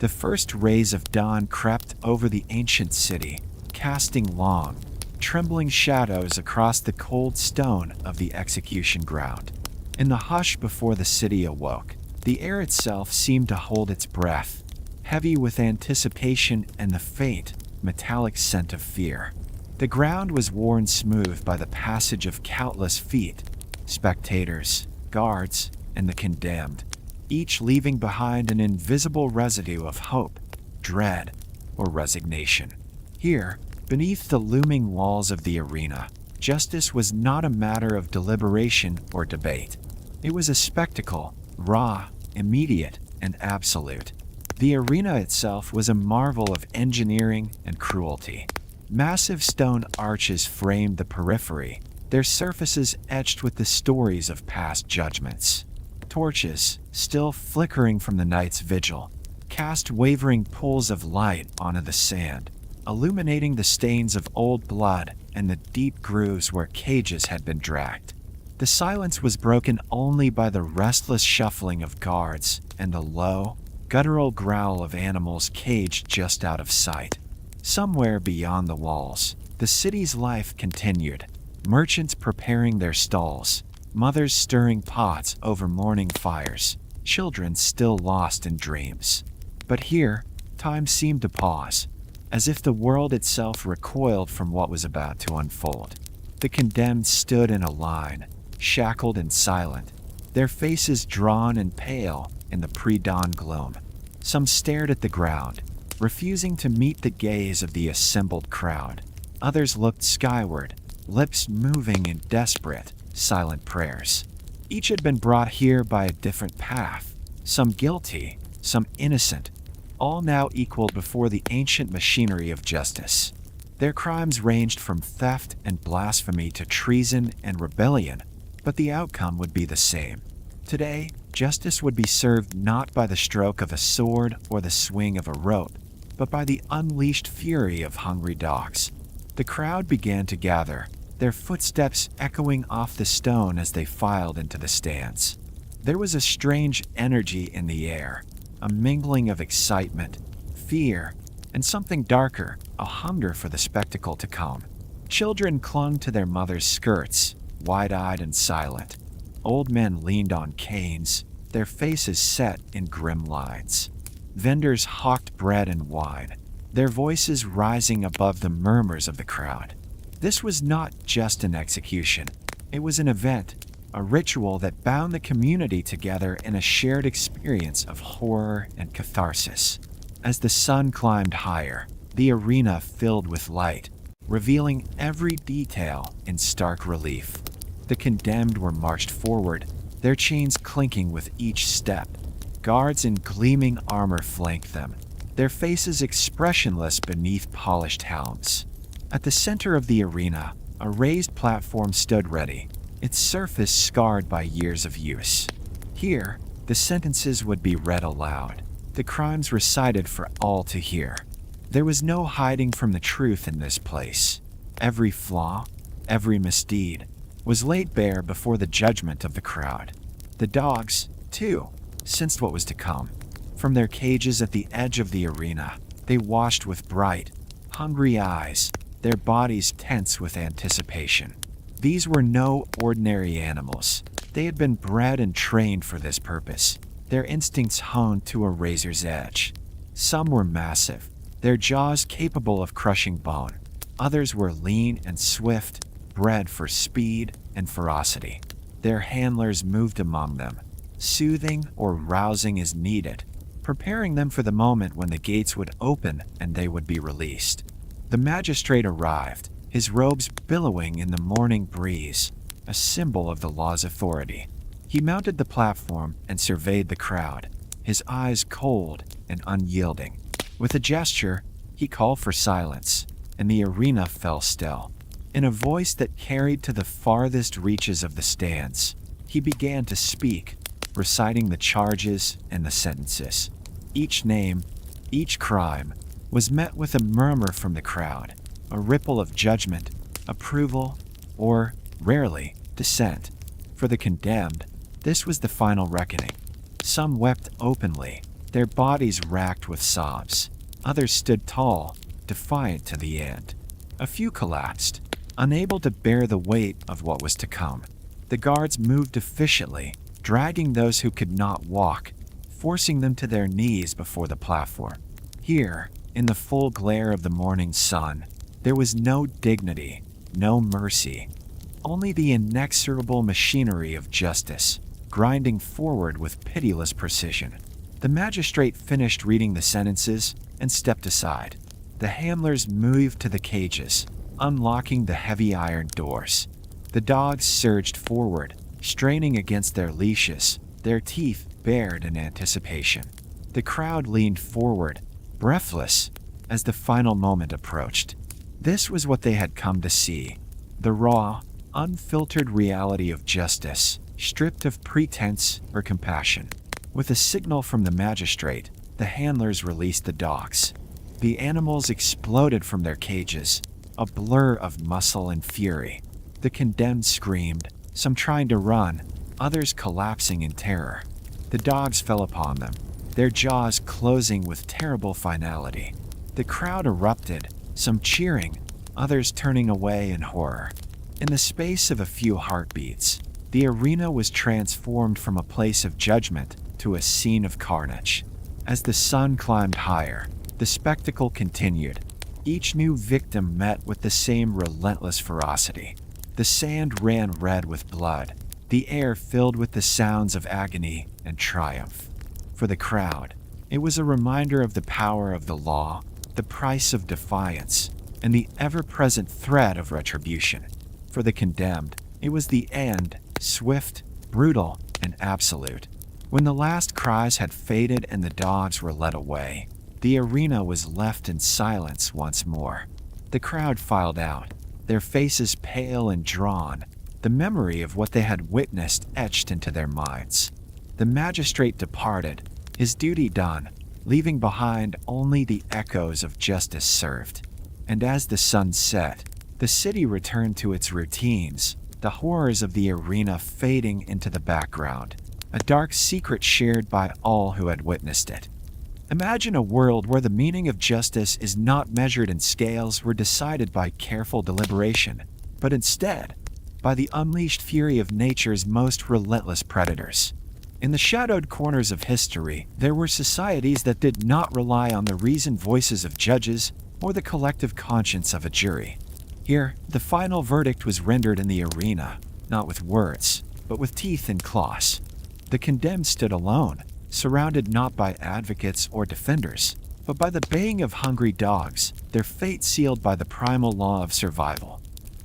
The first rays of dawn crept over the ancient city, casting long, trembling shadows across the cold stone of the execution ground. In the hush before the city awoke, the air itself seemed to hold its breath, heavy with anticipation and the faint, metallic scent of fear. The ground was worn smooth by the passage of countless feet, spectators, guards, and the condemned, each leaving behind an invisible residue of hope, dread, or resignation. Here, beneath the looming walls of the arena, justice was not a matter of deliberation or debate. It was a spectacle, raw, immediate, and absolute. The arena itself was a marvel of engineering and cruelty. Massive stone arches framed the periphery, their surfaces etched with the stories of past judgments. Torches, still flickering from the night's vigil, cast wavering pools of light onto the sand, illuminating the stains of old blood and the deep grooves where cages had been dragged. The silence was broken only by the restless shuffling of guards and the low, guttural growl of animals caged just out of sight. Somewhere beyond the walls, the city's life continued, merchants preparing their stalls, mothers stirring pots over morning fires, children still lost in dreams. But here, time seemed to pause, as if the world itself recoiled from what was about to unfold. The condemned stood in a line, shackled and silent, their faces drawn and pale in the pre-dawn gloom. Some stared at the ground, refusing to meet the gaze of the assembled crowd. Others looked skyward, lips moving in desperate, silent prayers. Each had been brought here by a different path, some guilty, some innocent, all now equaled before the ancient machinery of justice. Their crimes ranged from theft and blasphemy to treason and rebellion, but the outcome would be the same. Today, justice would be served not by the stroke of a sword or the swing of a rope, but by the unleashed fury of hungry dogs. The crowd began to gather, their footsteps echoing off the stone as they filed into the stands. There was a strange energy in the air, a mingling of excitement, fear, and something darker, a hunger for the spectacle to come. Children clung to their mothers' skirts, wide-eyed and silent. Old men leaned on canes, their faces set in grim lines. Vendors hawked bread and wine, their voices rising above the murmurs of the crowd. This was not just an execution. It was an event, a ritual that bound the community together in a shared experience of horror and catharsis. As the sun climbed higher, the arena filled with light, revealing every detail in stark relief. The condemned were marched forward, their chains clinking with each step. Guards in gleaming armor flanked them, their faces expressionless beneath polished helms. At the center of the arena, a raised platform stood ready, its surface scarred by years of use. Here, the sentences would be read aloud, the crimes recited for all to hear. There was no hiding from the truth in this place. Every flaw, every misdeed, was laid bare before the judgment of the crowd. The dogs, too, sensed what was to come. From their cages at the edge of the arena, they watched with bright, hungry eyes, their bodies tense with anticipation. These were no ordinary animals. They had been bred and trained for this purpose, their instincts honed to a razor's edge. Some were massive, their jaws capable of crushing bone. Others were lean and swift, bred for speed and ferocity. Their handlers moved among them, soothing or rousing as needed, preparing them for the moment when the gates would open and they would be released. The magistrate arrived, his robes billowing in the morning breeze, a symbol of the law's authority. He mounted the platform and surveyed the crowd, his eyes cold and unyielding. With a gesture, he called for silence, and the arena fell still. In a voice that carried to the farthest reaches of the stands, he began to speak, reciting the charges and the sentences. Each name, each crime, was met with a murmur from the crowd, a ripple of judgment, approval, or, rarely, dissent. For the condemned, this was the final reckoning. Some wept openly, their bodies racked with sobs. Others stood tall, defiant to the end. A few collapsed, unable to bear the weight of what was to come. The guards moved efficiently, dragging those who could not walk, forcing them to their knees before the platform. Here, in the full glare of the morning sun, there was no dignity, no mercy, only the inexorable machinery of justice, grinding forward with pitiless precision. The magistrate finished reading the sentences and stepped aside. The handlers moved to the cages, unlocking the heavy iron doors. The dogs surged forward, straining against their leashes, their teeth bared in anticipation. The crowd leaned forward, breathless, as the final moment approached. This was what they had come to see: the raw, unfiltered reality of justice, stripped of pretense or compassion. With a signal from the magistrate, the handlers released the dogs. The animals exploded from their cages, a blur of muscle and fury. The condemned screamed, some trying to run, others collapsing in terror. The dogs fell upon them, their jaws closing with terrible finality. The crowd erupted, some cheering, others turning away in horror. In the space of a few heartbeats, the arena was transformed from a place of judgment to a scene of carnage. As the sun climbed higher, the spectacle continued. Each new victim met with the same relentless ferocity. The sand ran red with blood, the air filled with the sounds of agony and triumph. For the crowd, it was a reminder of the power of the law, the price of defiance, and the ever-present threat of retribution. For the condemned, it was the end, swift, brutal, and absolute. When the last cries had faded and the dogs were led away, the arena was left in silence once more. The crowd filed out, their faces pale and drawn, the memory of what they had witnessed etched into their minds. The magistrate departed, his duty done, leaving behind only the echoes of justice served. And as the sun set, the city returned to its routines, the horrors of the arena fading into the background, a dark secret shared by all who had witnessed it. Imagine a world where the meaning of justice is not measured in scales or decided by careful deliberation, but instead, by the unleashed fury of nature's most relentless predators. In the shadowed corners of history, there were societies that did not rely on the reasoned voices of judges or the collective conscience of a jury. Here, the final verdict was rendered in the arena, not with words, but with teeth and claws. The condemned stood alone, surrounded not by advocates or defenders, but by the baying of hungry dogs, their fate sealed by the primal law of survival.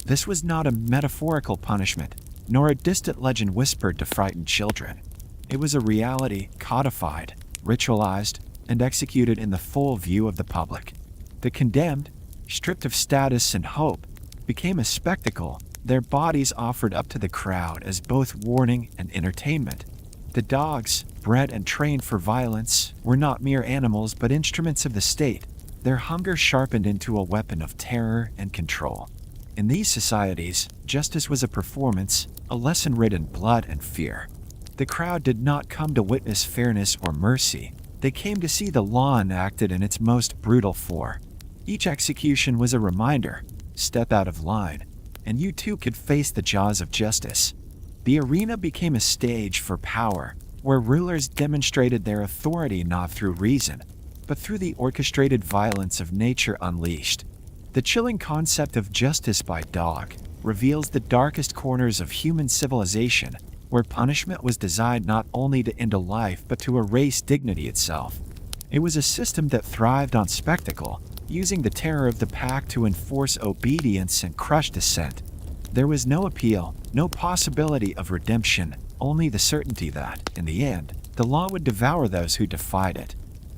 This was not a metaphorical punishment, nor a distant legend whispered to frightened children. It was a reality codified, ritualized, and executed in the full view of the public. The condemned, stripped of status and hope, became a spectacle, their bodies offered up to the crowd as both warning and entertainment. The dogs, bred and trained for violence, were not mere animals but instruments of the state, their hunger sharpened into a weapon of terror and control. In these societies, justice was a performance, a lesson written in blood and fear. The crowd did not come to witness fairness or mercy, they came to see the law enacted in its most brutal form. Each execution was a reminder: step out of line, and you too could face the jaws of justice. The arena became a stage for power, where rulers demonstrated their authority not through reason, but through the orchestrated violence of nature unleashed. The chilling concept of justice by dog reveals the darkest corners of human civilization, where punishment was designed not only to end a life but to erase dignity itself. It was a system that thrived on spectacle, using the terror of the pack to enforce obedience and crush dissent. There was no appeal, no possibility of redemption, only the certainty that, in the end, the law would devour those who defied it.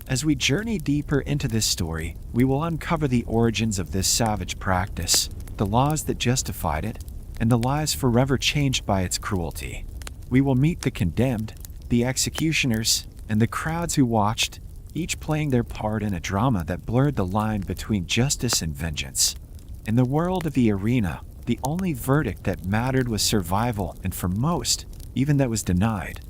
As we journey deeper into this story, we will uncover the origins of this savage practice, the laws that justified it, and the lives forever changed by its cruelty. We will meet the condemned, the executioners, and the crowds who watched, each playing their part in a drama that blurred the line between justice and vengeance. In the world of the arena, the only verdict that mattered was survival, and for most, even that was denied.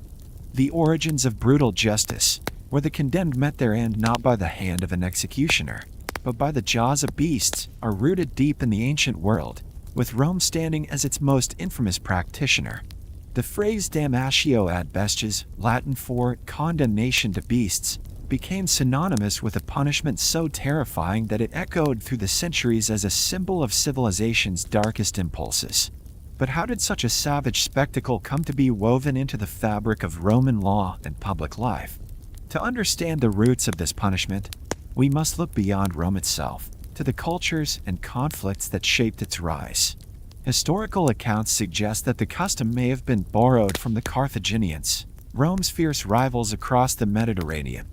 The origins of brutal justice, where the condemned met their end not by the hand of an executioner, but by the jaws of beasts, are rooted deep in the ancient world, with Rome standing as its most infamous practitioner. The phrase damnatio ad bestias, Latin for condemnation to beasts, became synonymous with a punishment so terrifying that it echoed through the centuries as a symbol of civilization's darkest impulses. But how did such a savage spectacle come to be woven into the fabric of Roman law and public life? To understand the roots of this punishment, we must look beyond Rome itself, to the cultures and conflicts that shaped its rise. Historical accounts suggest that the custom may have been borrowed from the Carthaginians, Rome's fierce rivals across the Mediterranean.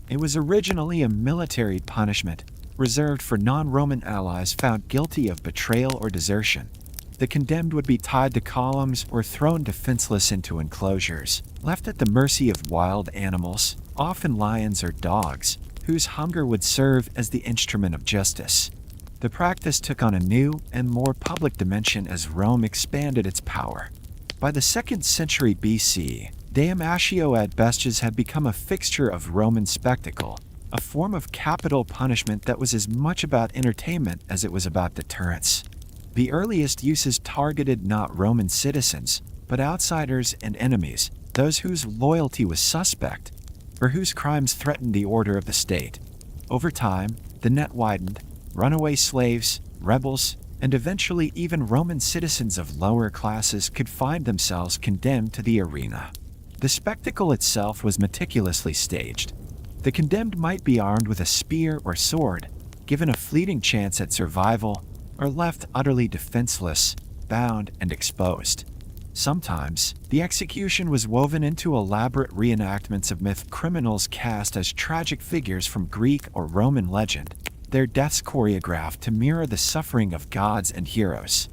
It was originally a military punishment, reserved for non-Roman allies found guilty of betrayal or desertion. The condemned would be tied to columns or thrown defenseless into enclosures, left at the mercy of wild animals, often lions or dogs, whose hunger would serve as the instrument of justice. The practice took on a new and more public dimension as Rome expanded its power. By the 2nd century BC, damnatio ad bestias had become a fixture of Roman spectacle, a form of capital punishment that was as much about entertainment as it was about deterrence. The earliest uses targeted not Roman citizens, but outsiders and enemies, those whose loyalty was suspect, or whose crimes threatened the order of the state. Over time, the net widened. Runaway slaves, rebels, and eventually even Roman citizens of lower classes could find themselves condemned to the arena. The spectacle itself was meticulously staged. The condemned might be armed with a spear or sword, given a fleeting chance at survival, or left utterly defenseless, bound, and exposed. Sometimes, the execution was woven into elaborate reenactments of myth, criminals cast as tragic figures from Greek or Roman legend, their deaths choreographed to mirror the suffering of gods and heroes.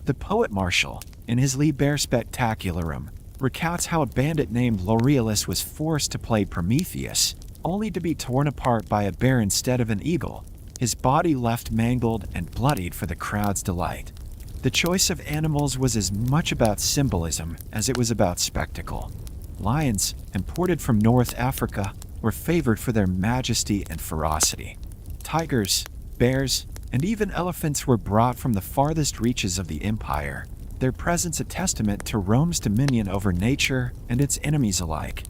The poet Martial, in his Liber Spectacularum, recounts how a bandit named Merciless was forced to play Prometheus, only to be torn apart by a bear instead of an eagle, his body left mangled and bloodied for the crowd's delight. The choice of animals was as much about symbolism as it was about spectacle. Lions, imported from North Africa, were favored for their majesty and ferocity. Tigers, bears, and even elephants were brought from the farthest reaches of the empire, their presence a testament to Rome's dominion over nature and its enemies alike.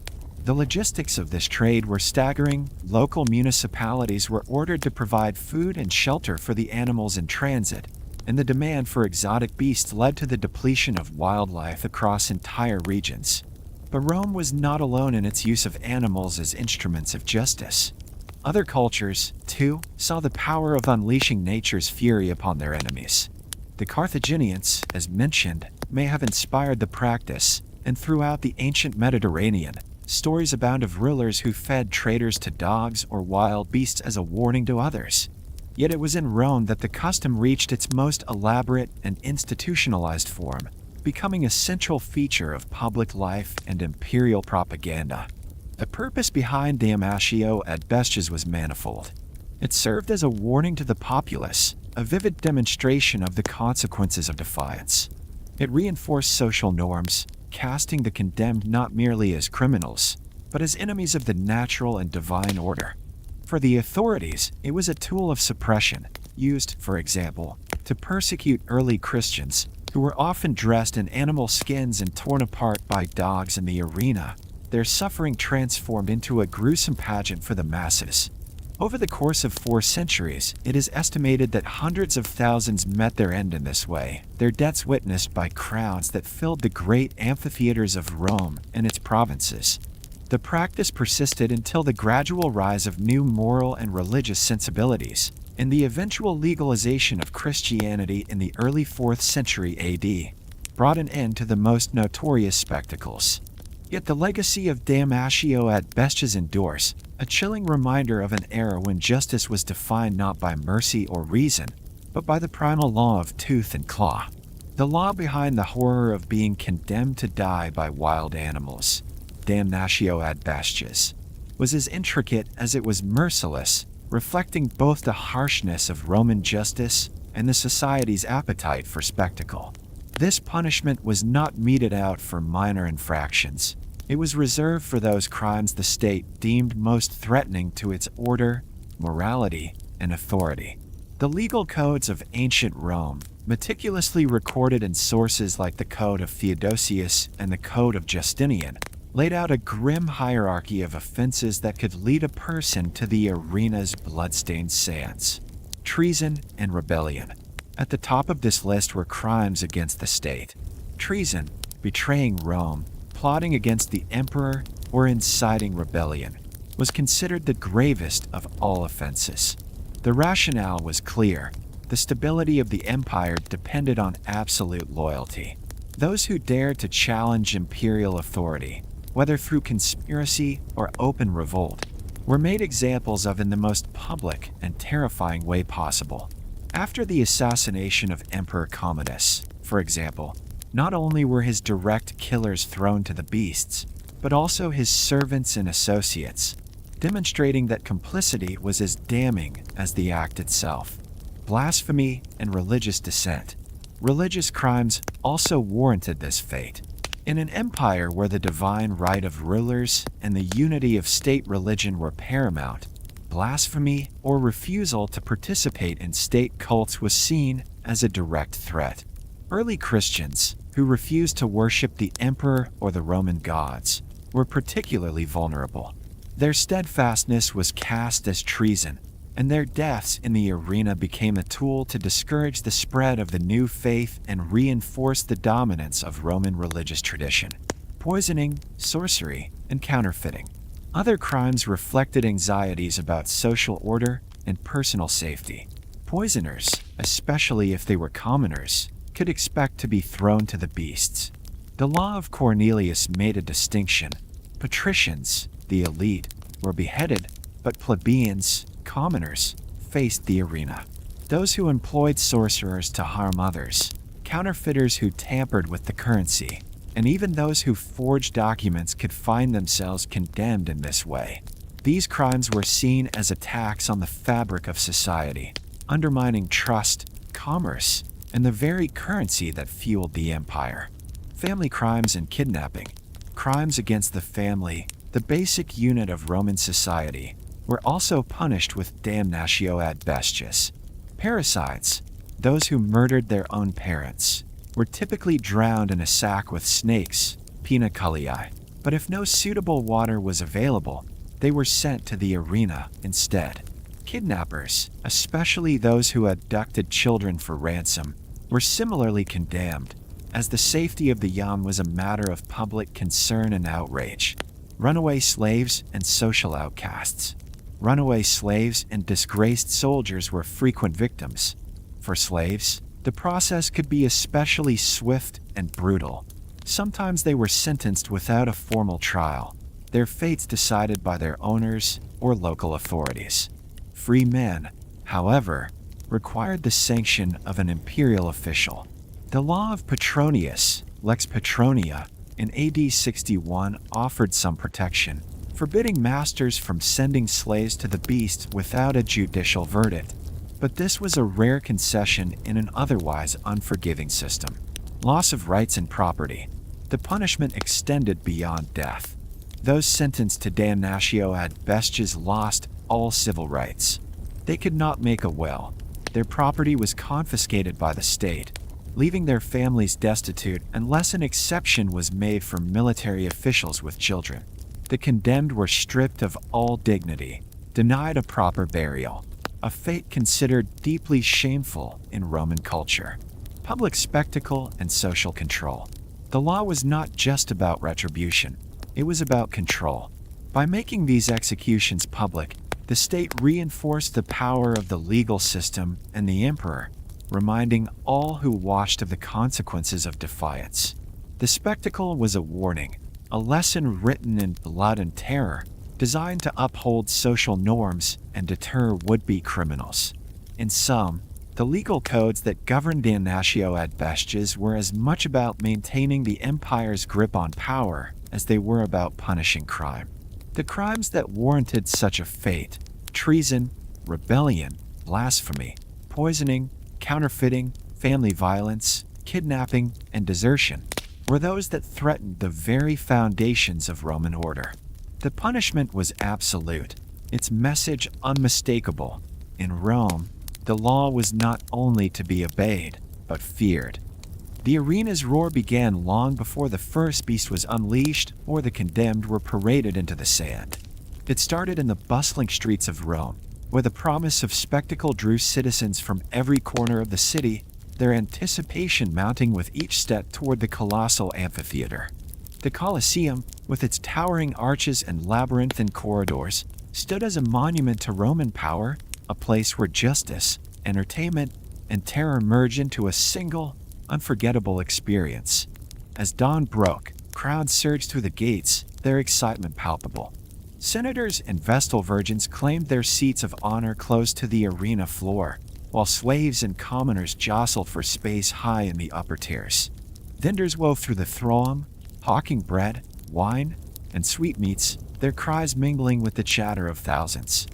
The logistics of this trade were staggering. Local municipalities were ordered to provide food and shelter for the animals in transit, and the demand for exotic beasts led to the depletion of wildlife across entire regions. But Rome was not alone in its use of animals as instruments of justice. Other cultures, too, saw the power of unleashing nature's fury upon their enemies. The Carthaginians, as mentioned, may have inspired the practice, and throughout the ancient Mediterranean, stories abound of rulers who fed traitors to dogs or wild beasts as a warning to others. Yet it was in Rome that the custom reached its most elaborate and institutionalized form, becoming a central feature of public life and imperial propaganda. The purpose behind damnatio ad bestias was manifold. It served as a warning to the populace, a vivid demonstration of the consequences of defiance. It reinforced social norms, casting the condemned not merely as criminals, but as enemies of the natural and divine order. For the authorities, it was a tool of suppression, used, for example, to persecute early Christians, who were often dressed in animal skins and torn apart by dogs in the arena, their suffering transformed into a gruesome pageant for the masses. Over the course of 4 centuries, it is estimated that hundreds of thousands met their end in this way, their deaths witnessed by crowds that filled the great amphitheaters of Rome and its provinces. The practice persisted until the gradual rise of new moral and religious sensibilities, and the eventual legalization of Christianity in the early 4th century AD, brought an end to the most notorious spectacles. Yet the legacy of damnatio ad bestias endures, a chilling reminder of an era when justice was defined not by mercy or reason, but by the primal law of tooth and claw. The law behind the horror of being condemned to die by wild animals, damnatio ad bestias, was as intricate as it was merciless, reflecting both the harshness of Roman justice and the society's appetite for spectacle. This punishment was not meted out for minor infractions. It was reserved for those crimes the state deemed most threatening to its order, morality, and authority. The legal codes of ancient Rome, meticulously recorded in sources like the Code of Theodosius and the Code of Justinian, laid out a grim hierarchy of offenses that could lead a person to the arena's bloodstained sands. Treason and rebellion. At the top of this list were crimes against the state. Treason, betraying Rome, plotting against the emperor, or inciting rebellion, was considered the gravest of all offenses. The rationale was clear. The stability of the empire depended on absolute loyalty. Those who dared to challenge imperial authority, whether through conspiracy or open revolt, were made examples of in the most public and terrifying way possible. After the assassination of Emperor Commodus, for example, not only were his direct killers thrown to the beasts, but also his servants and associates, demonstrating that complicity was as damning as the act itself. Blasphemy and religious dissent. Religious crimes also warranted this fate. In an empire where the divine right of rulers and the unity of state religion were paramount, blasphemy or refusal to participate in state cults was seen as a direct threat. Early Christians, who refused to worship the emperor or the Roman gods, were particularly vulnerable. Their steadfastness was cast as treason, and their deaths in the arena became a tool to discourage the spread of the new faith and reinforce the dominance of Roman religious tradition. Poisoning, sorcery, and counterfeiting. Other crimes reflected anxieties about social order and personal safety. Poisoners, especially if they were commoners, could expect to be thrown to the beasts. The law of Cornelius made a distinction. Patricians, the elite, were beheaded, but plebeians, commoners, faced the arena. Those who employed sorcerers to harm others, counterfeiters who tampered with the currency, and even those who forged documents could find themselves condemned in this way. These crimes were seen as attacks on the fabric of society, undermining trust, commerce, and the very currency that fueled the empire. Family crimes and kidnapping. Crimes against the family, the basic unit of Roman society, were also punished with damnatio ad bestias. Parricides, those who murdered their own parents, were typically drowned in a sack with snakes, pinaculii, but if no suitable water was available, they were sent to the arena instead. Kidnappers, especially those who abducted children for ransom, were similarly condemned, as the safety of the young was a matter of public concern and outrage. Runaway slaves and social outcasts. Runaway slaves and disgraced soldiers were frequent victims. For slaves, the process could be especially swift and brutal. Sometimes they were sentenced without a formal trial, their fates decided by their owners or local authorities. Free men, however, required the sanction of an imperial official. The law of Petronius, Lex Petronia, in AD 61 offered some protection, forbidding masters from sending slaves to the beasts without a judicial verdict. But this was a rare concession in an otherwise unforgiving system. Loss of rights and property. The punishment extended beyond death. Those sentenced to damnatio ad bestias lost all civil rights. They could not make a will. Their property was confiscated by the state, leaving their families destitute unless an exception was made for military officials with children. The condemned were stripped of all dignity, denied a proper burial, a fate considered deeply shameful in Roman culture. Public spectacle and social control. The law was not just about retribution, it was about control. By making these executions public, the state reinforced the power of the legal system and the emperor, reminding all who watched of the consequences of defiance. The spectacle was a warning, a lesson written in blood and terror, designed to uphold social norms and deter would-be criminals. In sum, the legal codes that governed damnatio ad bestias were as much about maintaining the empire's grip on power as they were about punishing crime. The crimes that warranted such a fate, treason, rebellion, blasphemy, poisoning, counterfeiting, family violence, kidnapping, and desertion, were those that threatened the very foundations of Roman order. The punishment was absolute, its message unmistakable. In Rome, the law was not only to be obeyed, but feared. The arena's roar began long before the first beast was unleashed or the condemned were paraded into the sand. It started in the bustling streets of Rome, where the promise of spectacle drew citizens from every corner of the city, their anticipation mounting with each step toward the colossal amphitheater. The Colosseum, with its towering arches and labyrinthine corridors, stood as a monument to Roman power, a place where justice, entertainment, and terror merged into a single, unforgettable experience. As dawn broke, crowds surged through the gates, their excitement palpable. Senators and Vestal virgins claimed their seats of honor close to the arena floor, while slaves and commoners jostled for space high in the upper tiers. Vendors wove through the throng, hawking bread, wine, and sweetmeats, their cries mingling with the chatter of thousands.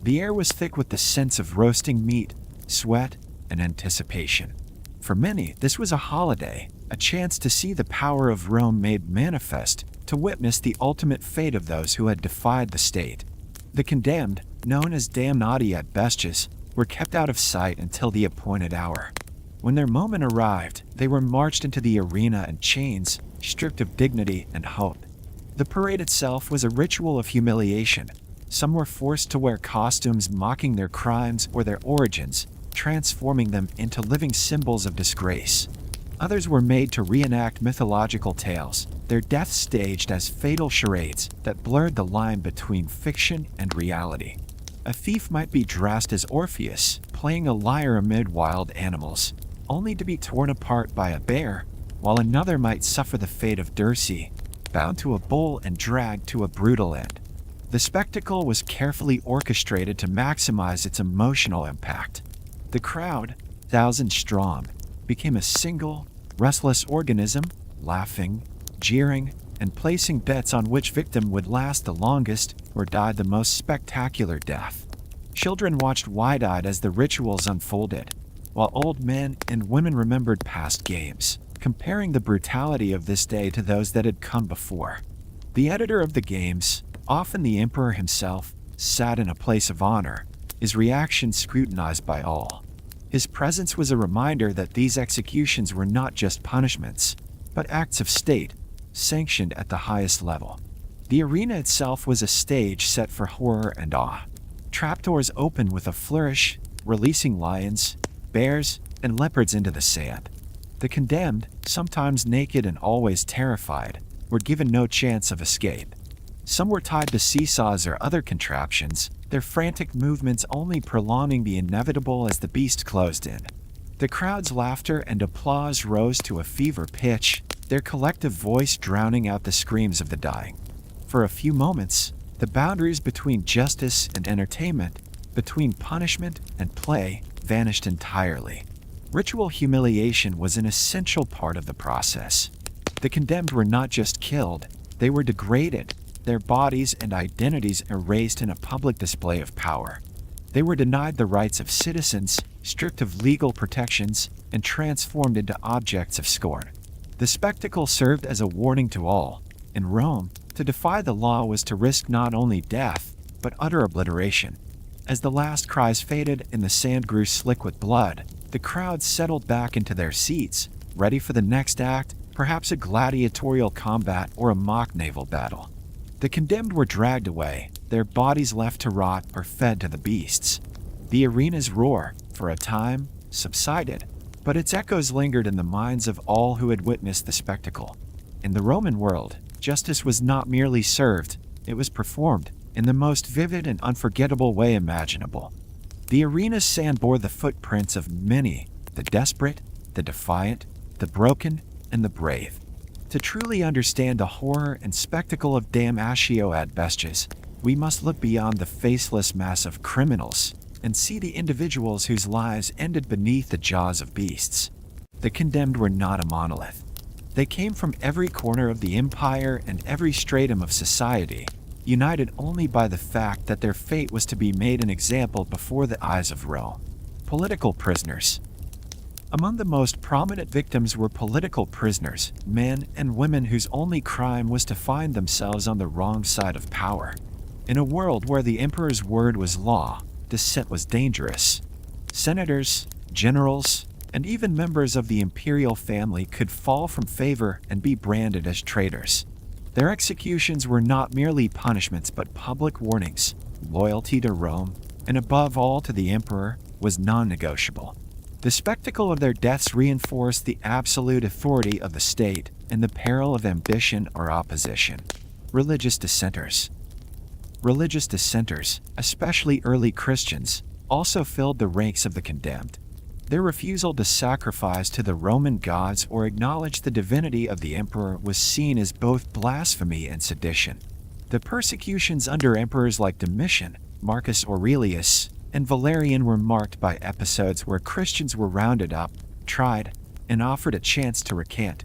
The air was thick with the sense of roasting meat, sweat, and anticipation. For many, this was a holiday, a chance to see the power of Rome made manifest, to witness the ultimate fate of those who had defied the state. The condemned, known as damnatio bestias, were kept out of sight until the appointed hour. When their moment arrived, they were marched into the arena in chains, stripped of dignity and hope. The parade itself was a ritual of humiliation. Some were forced to wear costumes mocking their crimes or their origins, transforming them into living symbols of disgrace. Others were made to reenact mythological tales, their deaths staged as fatal charades that blurred the line between fiction and reality. A thief might be dressed as Orpheus, playing a lyre amid wild animals, only to be torn apart by a bear, while another might suffer the fate of Dirce, bound to a bull and dragged to a brutal end. The spectacle was carefully orchestrated to maximize its emotional impact. The crowd, thousands strong, became a single, restless organism, laughing, jeering, and placing bets on which victim would last the longest or die the most spectacular death. Children watched wide-eyed as the rituals unfolded, while old men and women remembered past games, comparing the brutality of this day to those that had come before. The editor of the games, often the emperor himself, sat in a place of honor, his reaction scrutinized by all. His presence was a reminder that these executions were not just punishments, but acts of state, sanctioned at the highest level. The arena itself was a stage set for horror and awe. Trapdoors opened with a flourish, releasing lions, bears, and leopards into the sand. The condemned, sometimes naked and always terrified, were given no chance of escape. Some were tied to seesaws or other contraptions, their frantic movements only prolonging the inevitable as the beast closed in. The crowd's laughter and applause rose to a fever pitch, their collective voice drowning out the screams of the dying. For a few moments, the boundaries between justice and entertainment, between punishment and play, vanished entirely. Ritual humiliation was an essential part of the process. The condemned were not just killed, they were degraded, their bodies and identities erased in a public display of power. They were denied the rights of citizens, stripped of legal protections, and transformed into objects of scorn. The spectacle served as a warning to all. In Rome, to defy the law was to risk not only death, but utter obliteration. As the last cries faded and the sand grew slick with blood, the crowd settled back into their seats, ready for the next act, perhaps a gladiatorial combat or a mock naval battle. The condemned were dragged away, their bodies left to rot or fed to the beasts. The arena's roar, for a time, subsided, but its echoes lingered in the minds of all who had witnessed the spectacle. In the Roman world, justice was not merely served, it was performed in the most vivid and unforgettable way imaginable. The arena's sand bore the footprints of many, the desperate, the defiant, the broken, and the brave. To truly understand the horror and spectacle of damnatio ad bestias, we must look beyond the faceless mass of criminals and see the individuals whose lives ended beneath the jaws of beasts. The condemned were not a monolith. They came from every corner of the empire and every stratum of society, united only by the fact that their fate was to be made an example before the eyes of Rome. Political prisoners, Among the most prominent victims were political prisoners, men and women whose only crime was to find themselves on the wrong side of power. In a world where the emperor's word was law, dissent was dangerous. Senators, generals, and even members of the imperial family could fall from favor and be branded as traitors. Their executions were not merely punishments but public warnings. Loyalty to Rome, and above all to the emperor, was non-negotiable. The spectacle of their deaths reinforced the absolute authority of the state and the peril of ambition or opposition. Religious dissenters. Religious dissenters, especially early Christians, also filled the ranks of the condemned. Their refusal to sacrifice to the Roman gods or acknowledge the divinity of the emperor was seen as both blasphemy and sedition. The persecutions under emperors like Domitian, Marcus Aurelius, and Valerian were marked by episodes where Christians were rounded up, tried, and offered a chance to recant.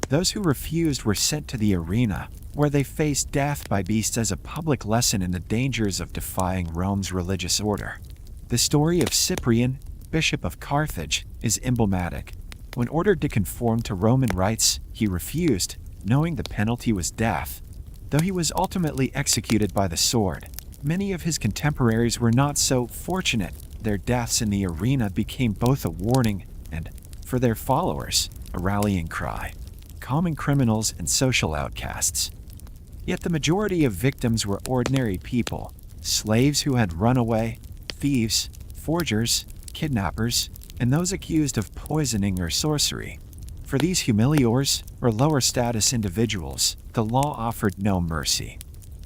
Those who refused were sent to the arena, where they faced death by beasts as a public lesson in the dangers of defying Rome's religious order. The story of Cyprian, Bishop of Carthage, is emblematic. When ordered to conform to Roman rites, he refused, knowing the penalty was death. Though he was ultimately executed by the sword, many of his contemporaries were not so fortunate. Their deaths in the arena became both a warning and, for their followers, a rallying cry, calming criminals and social outcasts. Yet the majority of victims were ordinary people, slaves who had run away, thieves, forgers, kidnappers, and those accused of poisoning or sorcery. For these humiliors, or lower status individuals, the law offered no mercy.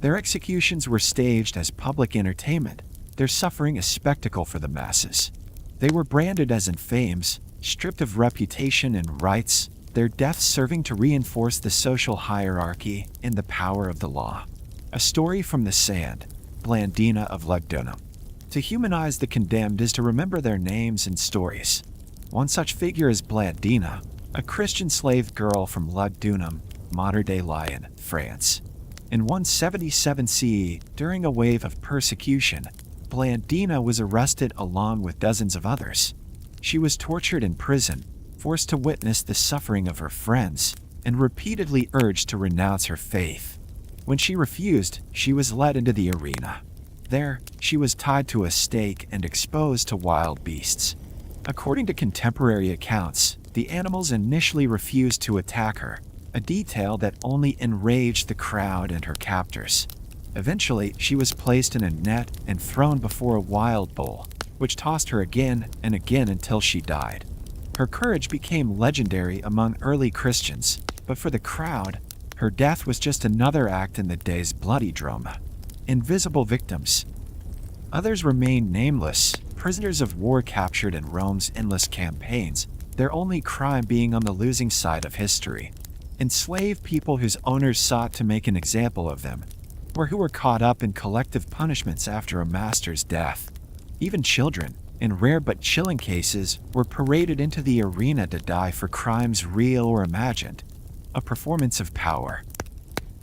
Their executions were staged as public entertainment, their suffering a spectacle for the masses. They were branded as infames, stripped of reputation and rights, their deaths serving to reinforce the social hierarchy and the power of the law. A story from the sand, Blandina of Lugdunum. To humanize the condemned is to remember their names and stories. One such figure is Blandina, a Christian slave girl from Lugdunum, modern-day Lyon, France. In 177 CE, during a wave of persecution, Blandina was arrested along with dozens of others. She was tortured in prison, forced to witness the suffering of her friends, and repeatedly urged to renounce her faith. When she refused, she was led into the arena. There, she was tied to a stake and exposed to wild beasts. According to contemporary accounts, the animals initially refused to attack her, a detail that only enraged the crowd and her captors. Eventually, she was placed in a net and thrown before a wild bull, which tossed her again and again until she died. Her courage became legendary among early Christians, but for the crowd, her death was just another act in the day's bloody drama. Invisible victims. Others remain nameless, prisoners of war captured in Rome's endless campaigns, their only crime being on the losing side of history. Enslaved people whose owners sought to make an example of them, or who were caught up in collective punishments after a master's death. Even children, in rare but chilling cases, were paraded into the arena to die for crimes real or imagined, a performance of power.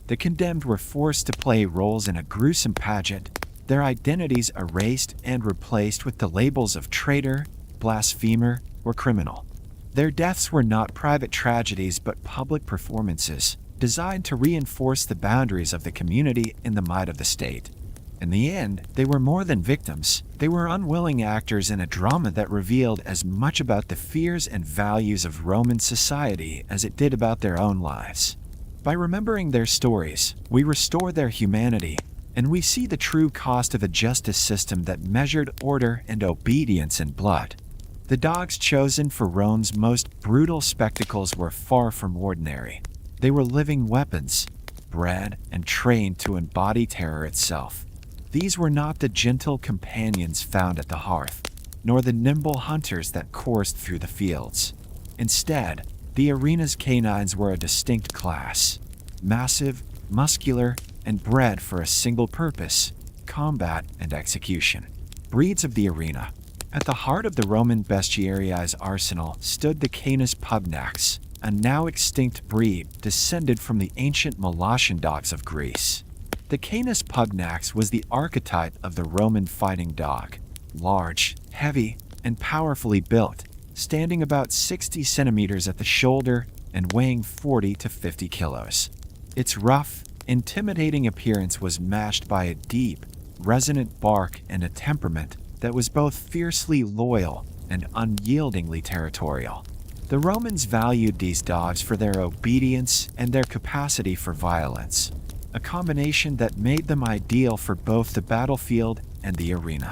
The condemned were forced to play roles in a gruesome pageant, their identities erased and replaced with the labels of traitor, blasphemer, or criminal. Their deaths were not private tragedies but public performances, designed to reinforce the boundaries of the community and the might of the state. In the end, they were more than victims. They were unwilling actors in a drama that revealed as much about the fears and values of Roman society as it did about their own lives. By remembering their stories, we restore their humanity, and we see the true cost of a justice system that measured order and obedience in blood. The dogs chosen for Rome's most brutal spectacles were far from ordinary. They were living weapons, bred and trained to embody terror itself. These were not the gentle companions found at the hearth, nor the nimble hunters that coursed through the fields. Instead, the arena's canines were a distinct class, massive, muscular, and bred for a single purpose: combat and execution. Breeds of the arena. At the heart of the Roman bestiarii's arsenal stood the Canis pugnax, a now extinct breed descended from the ancient Molossan dogs of Greece. The Canis pugnax was the archetype of the Roman fighting dog, large, heavy, and powerfully built, standing about 60 centimeters at the shoulder and weighing 40 to 50 kilos. Its rough, intimidating appearance was matched by a deep, resonant bark and a temperament that was both fiercely loyal and unyieldingly territorial. The Romans valued these dogs for their obedience and their capacity for violence, a combination that made them ideal for both the battlefield and the arena.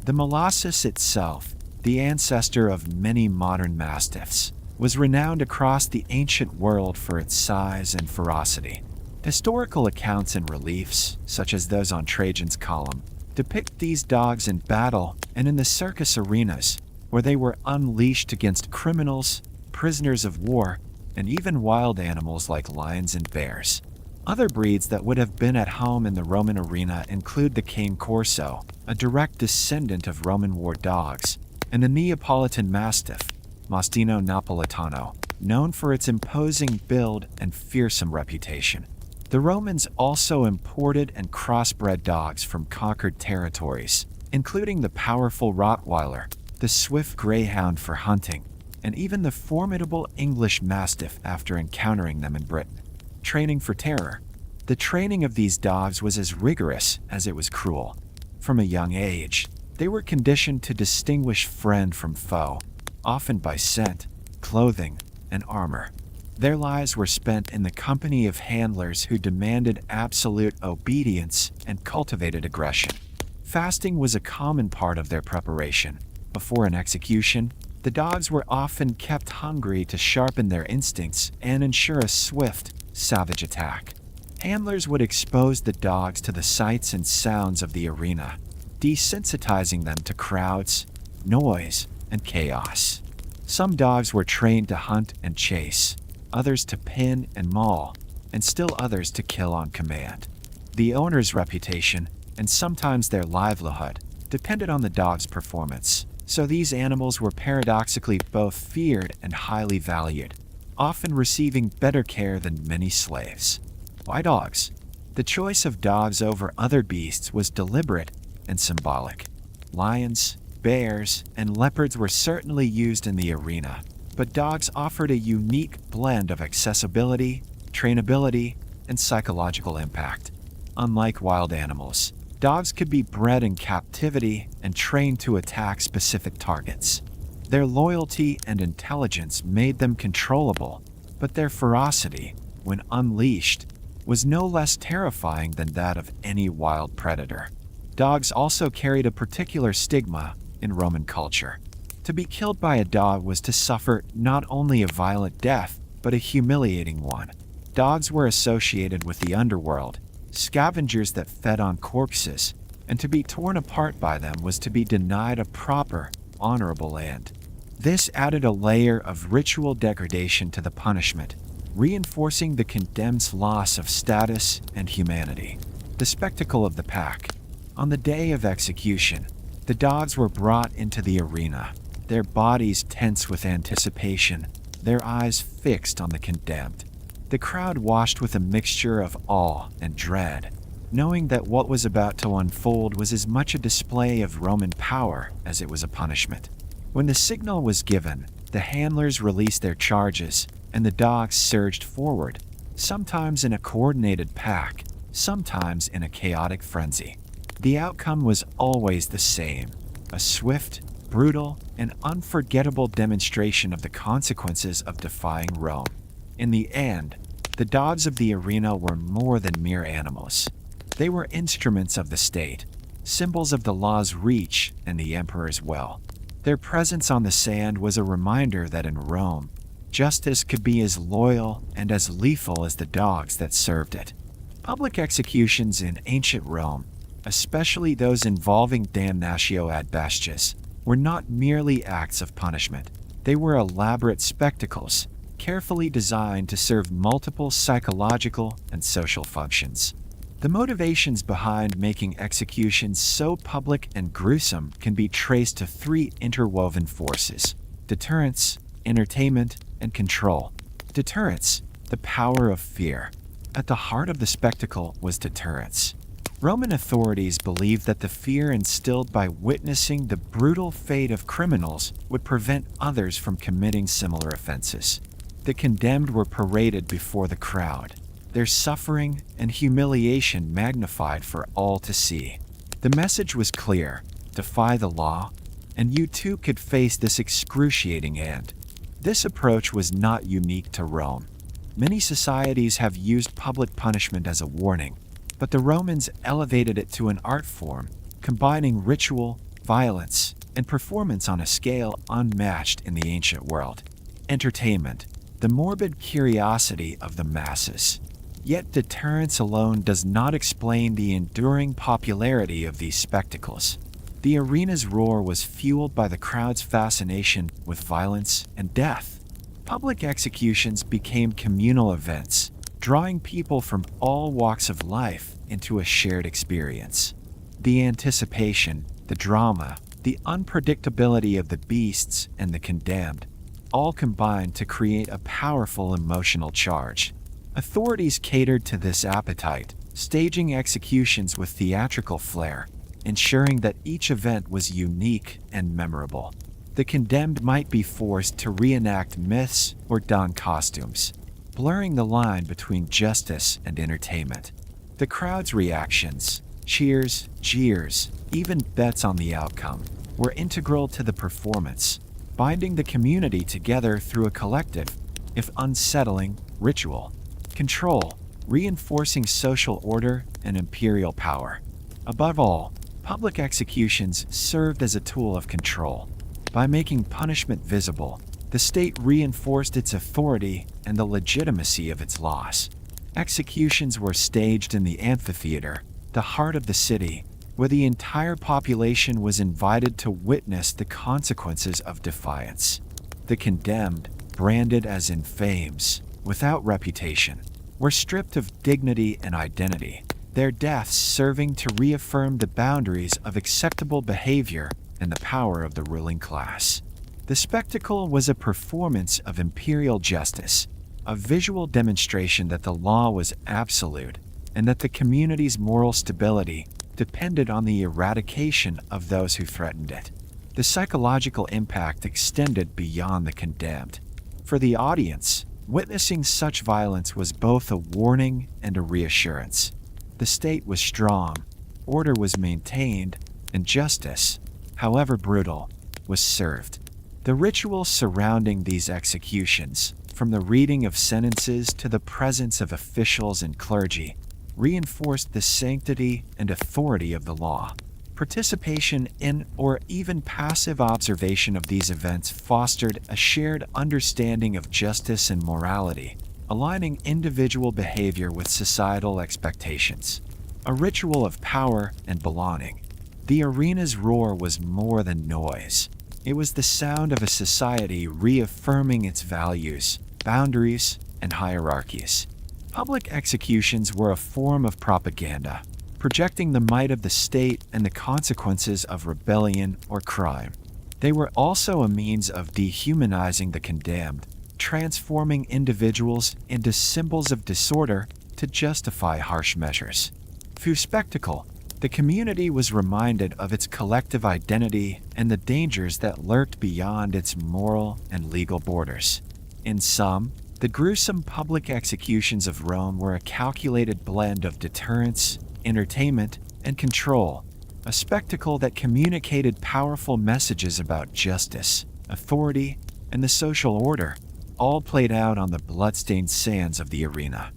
The molossus itself, the ancestor of many modern mastiffs, was renowned across the ancient world for its size and ferocity. Historical accounts and reliefs, such as those on Trajan's column, depict these dogs in battle and in the circus arenas, where they were unleashed against criminals, prisoners of war, and even wild animals like lions and bears. Other breeds that would have been at home in the Roman arena include the cane corso, a direct descendant of Roman war dogs, and the Neapolitan Mastiff, Mastino Napolitano, known for its imposing build and fearsome reputation. The Romans also imported and crossbred dogs from conquered territories, including the powerful Rottweiler, the swift greyhound for hunting, and even the formidable English Mastiff after encountering them in Britain. Training for terror. The training of these dogs was as rigorous as it was cruel. From a young age, they were conditioned to distinguish friend from foe, often by scent, clothing, and armor. Their lives were spent in the company of handlers who demanded absolute obedience and cultivated aggression. Fasting was a common part of their preparation. Before an execution, the dogs were often kept hungry to sharpen their instincts and ensure a swift, savage attack. Handlers would expose the dogs to the sights and sounds of the arena, desensitizing them to crowds, noise, and chaos. Some dogs were trained to hunt and chase, others to pin and maul, and still others to kill on command. The owner's reputation, and sometimes their livelihood, depended on the dog's performance, so these animals were paradoxically both feared and highly valued, often receiving better care than many slaves. Why dogs? The choice of dogs over other beasts was deliberate and symbolic. Lions, bears, and leopards were certainly used in the arena, but dogs offered a unique blend of accessibility, trainability, and psychological impact. Unlike wild animals, dogs could be bred in captivity and trained to attack specific targets. Their loyalty and intelligence made them controllable, but their ferocity, when unleashed, was no less terrifying than that of any wild predator. Dogs also carried a particular stigma in Roman culture. To be killed by a dog was to suffer not only a violent death, but a humiliating one. Dogs were associated with the underworld, scavengers that fed on corpses, and to be torn apart by them was to be denied a proper, honorable end. This added a layer of ritual degradation to the punishment, reinforcing the condemned's loss of status and humanity. The spectacle of the pack. On the day of execution, the dogs were brought into the arena, their bodies tense with anticipation, their eyes fixed on the condemned. The crowd watched with a mixture of awe and dread, knowing that what was about to unfold was as much a display of Roman power as it was a punishment. When the signal was given, the handlers released their charges, and the dogs surged forward, sometimes in a coordinated pack, sometimes in a chaotic frenzy. The outcome was always the same: a swift, brutal, and unforgettable demonstration of the consequences of defying Rome. In the end, the dogs of the arena were more than mere animals. They were instruments of the state, symbols of the law's reach and the emperor's will. Their presence on the sand was a reminder that in Rome, justice could be as loyal and as lethal as the dogs that served it. Public executions in ancient Rome, especially those involving damnatio ad bestias, were not merely acts of punishment. They were elaborate spectacles, carefully designed to serve multiple psychological and social functions. The motivations behind making executions so public and gruesome can be traced to three interwoven forces: deterrence, entertainment, and control. Deterrence, the power of fear. At the heart of the spectacle was deterrence. Roman authorities believed that the fear instilled by witnessing the brutal fate of criminals would prevent others from committing similar offenses. The condemned were paraded before the crowd, their suffering and humiliation magnified for all to see. The message was clear: defy the law, and you too could face this excruciating end. This approach was not unique to Rome. Many societies have used public punishment as a warning, but the Romans elevated it to an art form, combining ritual, violence, and performance on a scale unmatched in the ancient world. Entertainment, the morbid curiosity of the masses. Yet deterrence alone does not explain the enduring popularity of these spectacles. The arena's roar was fueled by the crowd's fascination with violence and death. Public executions became communal events, drawing people from all walks of life into a shared experience. The anticipation, the drama, the unpredictability of the beasts and the condemned all combined to create a powerful emotional charge. Authorities catered to this appetite, staging executions with theatrical flair, ensuring that each event was unique and memorable. The condemned might be forced to reenact myths or don costumes, blurring the line between justice and entertainment. The crowd's reactions, cheers, jeers, even bets on the outcome, were integral to the performance, binding the community together through a collective, if unsettling, ritual. Control, reinforcing social order and imperial power. Above all, public executions served as a tool of control. By making punishment visible, the state reinforced its authority and the legitimacy of its laws. Executions were staged in the amphitheater, the heart of the city, where the entire population was invited to witness the consequences of defiance. The condemned, branded as infames, without reputation, were stripped of dignity and identity, their deaths serving to reaffirm the boundaries of acceptable behavior and the power of the ruling class. The spectacle was a performance of imperial justice, a visual demonstration that the law was absolute and that the community's moral stability depended on the eradication of those who threatened it. The psychological impact extended beyond the condemned. For the audience, witnessing such violence was both a warning and a reassurance. The state was strong, order was maintained, and justice, however brutal, was served. The rituals surrounding these executions, from the reading of sentences to the presence of officials and clergy, reinforced the sanctity and authority of the law. Participation in or even passive observation of these events fostered a shared understanding of justice and morality, aligning individual behavior with societal expectations. A ritual of power and belonging. The arena's roar was more than noise. It was the sound of a society reaffirming its values, boundaries, and hierarchies. Public executions were a form of propaganda, projecting the might of the state and the consequences of rebellion or crime. They were also a means of dehumanizing the condemned, transforming individuals into symbols of disorder to justify harsh measures. Through spectacle, the community was reminded of its collective identity and the dangers that lurked beyond its moral and legal borders. In sum, the gruesome public executions of Rome were a calculated blend of deterrence, entertainment, and control, a spectacle that communicated powerful messages about justice, authority, and the social order, all played out on the bloodstained sands of the arena.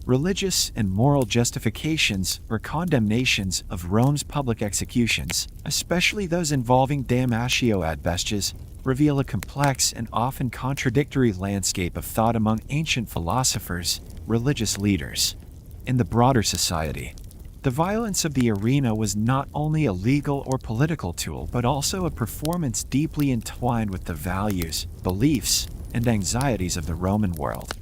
Religious and moral justifications or condemnations of Rome's public executions, especially those involving damnatio ad bestias, reveal a complex and often contradictory landscape of thought among ancient philosophers, religious leaders. In the broader society, the violence of the arena was not only a legal or political tool, but also a performance deeply entwined with the values, beliefs, and anxieties of the Roman world.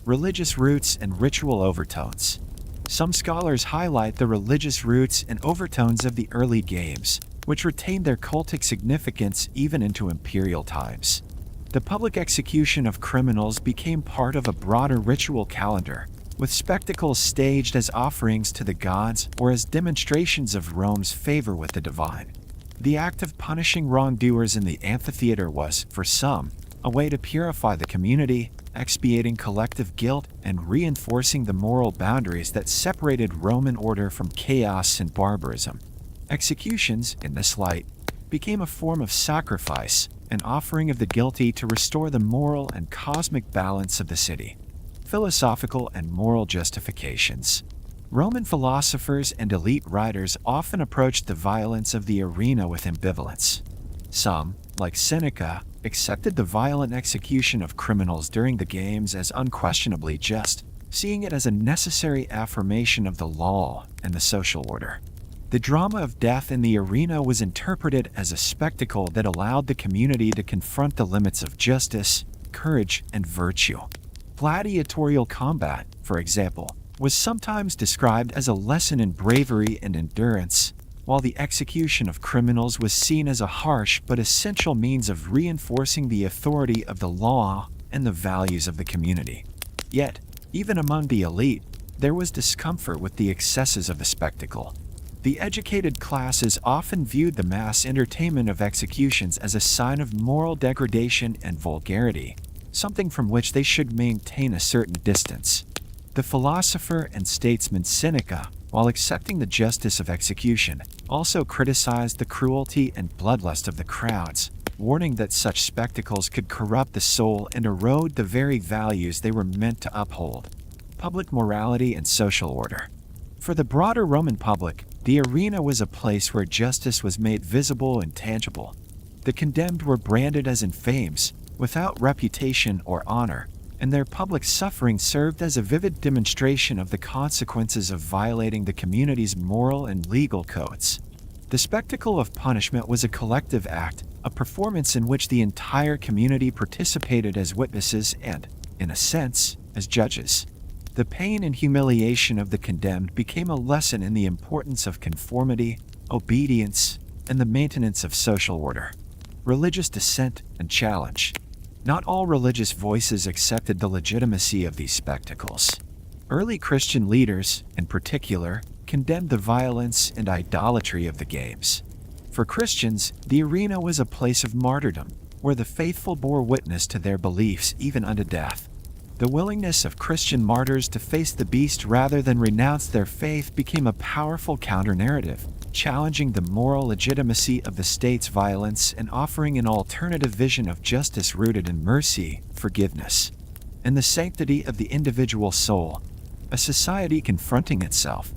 Religious roots and ritual overtones. Some scholars highlight the religious roots and overtones of the early games, which retained their cultic significance even into imperial times. The public execution of criminals became part of a broader ritual calendar, with spectacles staged as offerings to the gods or as demonstrations of Rome's favor with the divine. The act of punishing wrongdoers in the amphitheater was, for some, a way to purify the community, expiating collective guilt and reinforcing the moral boundaries that separated Roman order from chaos and barbarism. Executions, in this light, became a form of sacrifice, an offering of the guilty to restore the moral and cosmic balance of the city. Philosophical and moral justifications. Roman philosophers and elite writers often approached the violence of the arena with ambivalence. Some, like Seneca, accepted the violent execution of criminals during the games as unquestionably just, seeing it as a necessary affirmation of the law and the social order. The drama of death in the arena was interpreted as a spectacle that allowed the community to confront the limits of justice, courage, and virtue. Gladiatorial combat, for example, was sometimes described as a lesson in bravery and endurance, while the execution of criminals was seen as a harsh but essential means of reinforcing the authority of the law and the values of the community. Yet, even among the elite, there was discomfort with the excesses of the spectacle. The educated classes often viewed the mass entertainment of executions as a sign of moral degradation and vulgarity, something from which they should maintain a certain distance. The philosopher and statesman Seneca, while accepting the justice of execution, also criticized the cruelty and bloodlust of the crowds, warning that such spectacles could corrupt the soul and erode the very values they were meant to uphold: public morality and social order. For the broader Roman public, the arena was a place where justice was made visible and tangible. The condemned were branded as infames, without reputation or honor, and their public suffering served as a vivid demonstration of the consequences of violating the community's moral and legal codes. The spectacle of punishment was a collective act, a performance in which the entire community participated as witnesses and, in a sense, as judges. The pain and humiliation of the condemned became a lesson in the importance of conformity, obedience, and the maintenance of social order. Religious dissent and challenge. Not all religious voices accepted the legitimacy of these spectacles. Early Christian leaders, in particular, condemned the violence and idolatry of the games. For Christians, the arena was a place of martyrdom, where the faithful bore witness to their beliefs even unto death. The willingness of Christian martyrs to face the beast rather than renounce their faith became a powerful counter-narrative, challenging the moral legitimacy of the state's violence and offering an alternative vision of justice rooted in mercy, forgiveness, and the sanctity of the individual soul, a society confronting itself.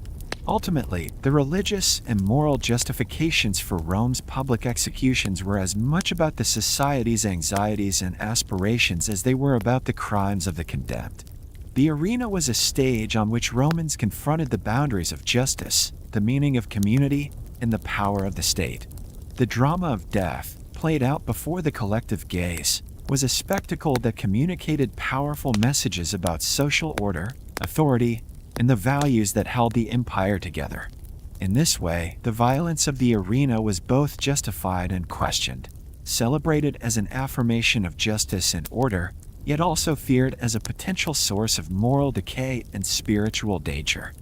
Ultimately, the religious and moral justifications for Rome's public executions were as much about the society's anxieties and aspirations as they were about the crimes of the condemned. The arena was a stage on which Romans confronted the boundaries of justice, the meaning of community, and the power of the state. The drama of death, played out before the collective gaze, was a spectacle that communicated powerful messages about social order, authority, and the values that held the empire together. In this way, the violence of the arena was both justified and questioned, celebrated as an affirmation of justice and order, yet also feared as a potential source of moral decay and spiritual danger.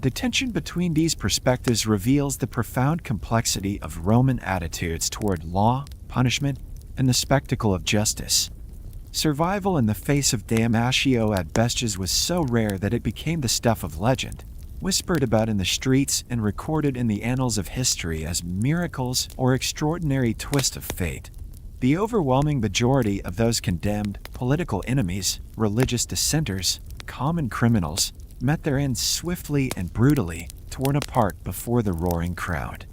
The tension between these perspectives reveals the profound complexity of Roman attitudes toward law, punishment, and the spectacle of justice. Survival in the face of damnatio ad bestias was so rare that it became the stuff of legend, whispered about in the streets and recorded in the annals of history as miracles or extraordinary twists of fate. The overwhelming majority of those condemned, political enemies, religious dissenters, common criminals, met their ends swiftly and brutally, torn apart before the roaring crowd.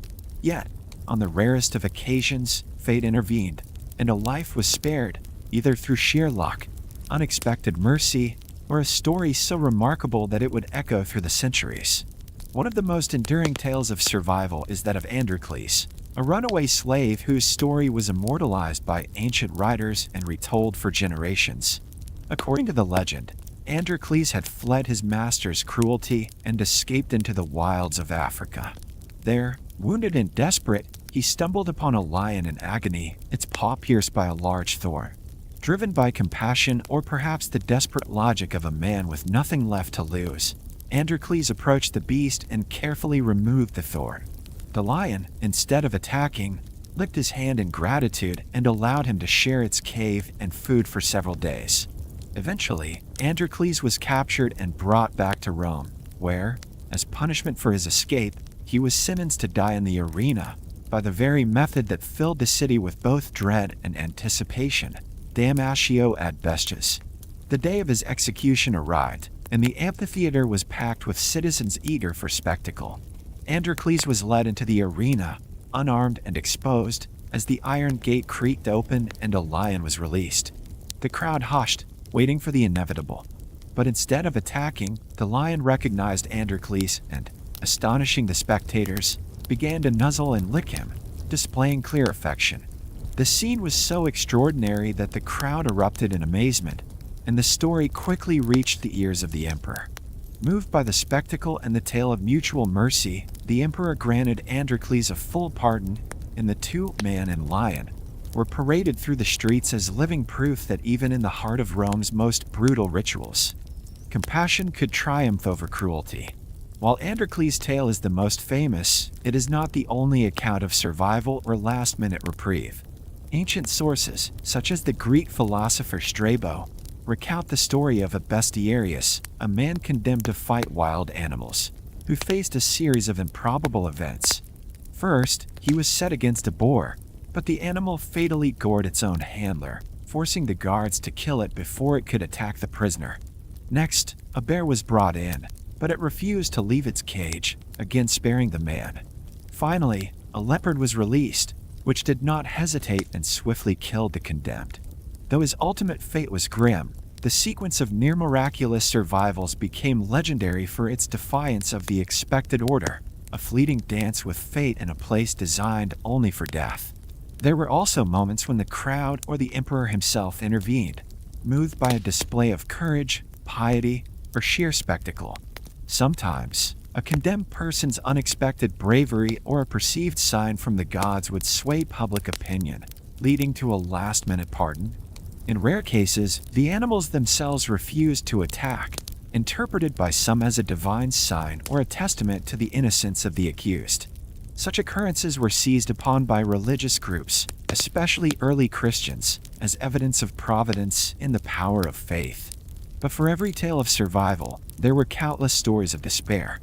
Yet, on the rarest of occasions, fate intervened, and a life was spared, either through sheer luck, unexpected mercy, or a story so remarkable that it would echo through the centuries. One of the most enduring tales of survival is that of Androcles, a runaway slave whose story was immortalized by ancient writers and retold for generations. According to the legend, Androcles had fled his master's cruelty and escaped into the wilds of Africa. There, wounded and desperate, he stumbled upon a lion in agony, its paw pierced by a large thorn. Driven by compassion or perhaps the desperate logic of a man with nothing left to lose, Androcles approached the beast and carefully removed the thorn. The lion, instead of attacking, licked his hand in gratitude and allowed him to share its cave and food for several days. Eventually, Androcles was captured and brought back to Rome, where, as punishment for his escape, he was sentenced to die in the arena by the very method that filled the city with both dread and anticipation, damnatio ad bestias. The day of his execution arrived, and the amphitheater was packed with citizens eager for spectacle. Androcles was led into the arena, unarmed and exposed, as the iron gate creaked open and a lion was released. The crowd hushed, waiting for the inevitable. But instead of attacking, the lion recognized Androcles and, astonishing the spectators, began to nuzzle and lick him, displaying clear affection. The scene was so extraordinary that the crowd erupted in amazement, and the story quickly reached the ears of the emperor. Moved by the spectacle and the tale of mutual mercy, the emperor granted Androcles a full pardon, and the two, man and lion, were paraded through the streets as living proof that even in the heart of Rome's most brutal rituals, compassion could triumph over cruelty. While Androcles' tale is the most famous, it is not the only account of survival or last-minute reprieve. Ancient sources, such as the Greek philosopher Strabo, recount the story of a bestiarius, a man condemned to fight wild animals, who faced a series of improbable events. First, he was set against a boar, but the animal fatally gored its own handler, forcing the guards to kill it before it could attack the prisoner. Next, a bear was brought in, but it refused to leave its cage, again sparing the man. Finally, a leopard was released, which did not hesitate and swiftly killed the condemned. Though his ultimate fate was grim, the sequence of near-miraculous survivals became legendary for its defiance of the expected order, a fleeting dance with fate in a place designed only for death. There were also moments when the crowd or the emperor himself intervened, moved by a display of courage, piety, or sheer spectacle. Sometimes, a condemned person's unexpected bravery or a perceived sign from the gods would sway public opinion, leading to a last-minute pardon. In rare cases, the animals themselves refused to attack, interpreted by some as a divine sign or a testament to the innocence of the accused. Such occurrences were seized upon by religious groups, especially early Christians, as evidence of providence in the power of faith. But for every tale of survival, there were countless stories of despair.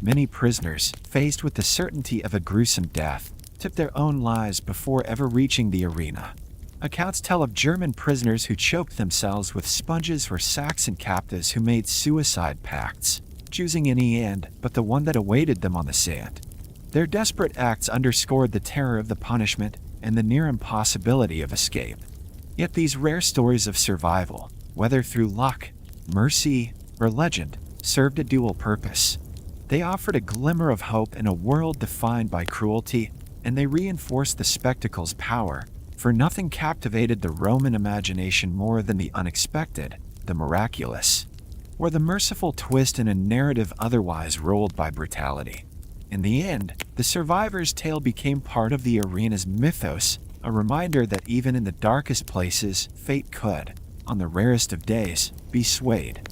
Many prisoners, faced with the certainty of a gruesome death, took their own lives before ever reaching the arena. Accounts tell of German prisoners who choked themselves with sponges or Saxon captives who made suicide pacts, choosing any end but the one that awaited them on the sand. Their desperate acts underscored the terror of the punishment and the near impossibility of escape. Yet these rare stories of survival, whether through luck, mercy, or legend, served a dual purpose. They offered a glimmer of hope in a world defined by cruelty, and they reinforced the spectacle's power, for nothing captivated the Roman imagination more than the unexpected, the miraculous, or the merciful twist in a narrative otherwise ruled by brutality. In the end, the survivor's tale became part of the arena's mythos, a reminder that even in the darkest places, fate could, on the rarest of days, be swayed.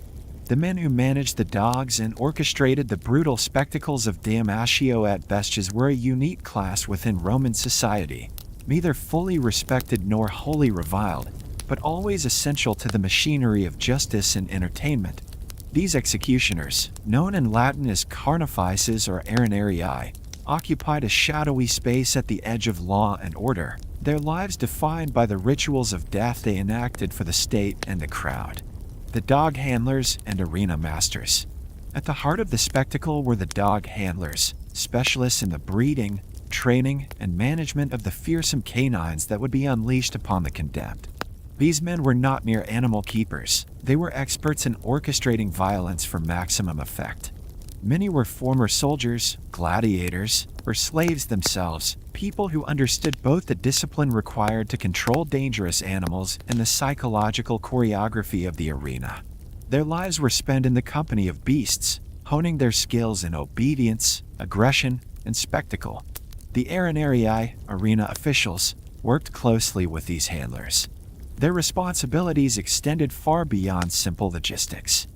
The men who managed the dogs and orchestrated the brutal spectacles of damnatio ad bestias were a unique class within Roman society, neither fully respected nor wholly reviled, but always essential to the machinery of justice and entertainment. These executioners, known in Latin as carnifices or arenarii, occupied a shadowy space at the edge of law and order, their lives defined by the rituals of death they enacted for the state and the crowd. The dog handlers and arena masters. At the heart of the spectacle were the dog handlers, specialists in the breeding, training, and management of the fearsome canines that would be unleashed upon the condemned. These men were not mere animal keepers, they were experts in orchestrating violence for maximum effect. Many were former soldiers, gladiators, or slaves themselves, people who understood both the discipline required to control dangerous animals and the psychological choreography of the arena. Their lives were spent in the company of beasts, honing their skills in obedience, aggression, and spectacle. The arenarii, arena officials, worked closely with these handlers. Their responsibilities extended far beyond simple logistics.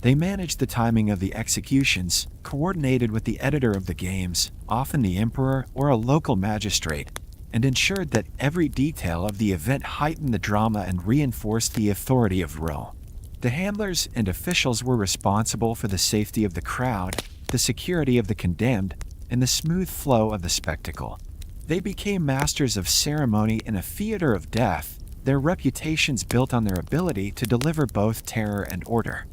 They managed the timing of the executions, coordinated with the editor of the games, often the emperor or a local magistrate, and ensured that every detail of the event heightened the drama and reinforced the authority of Rome. The handlers and officials were responsible for the safety of the crowd, the security of the condemned, and the smooth flow of the spectacle. They became masters of ceremony in a theater of death, their reputations built on their ability to deliver both terror and order.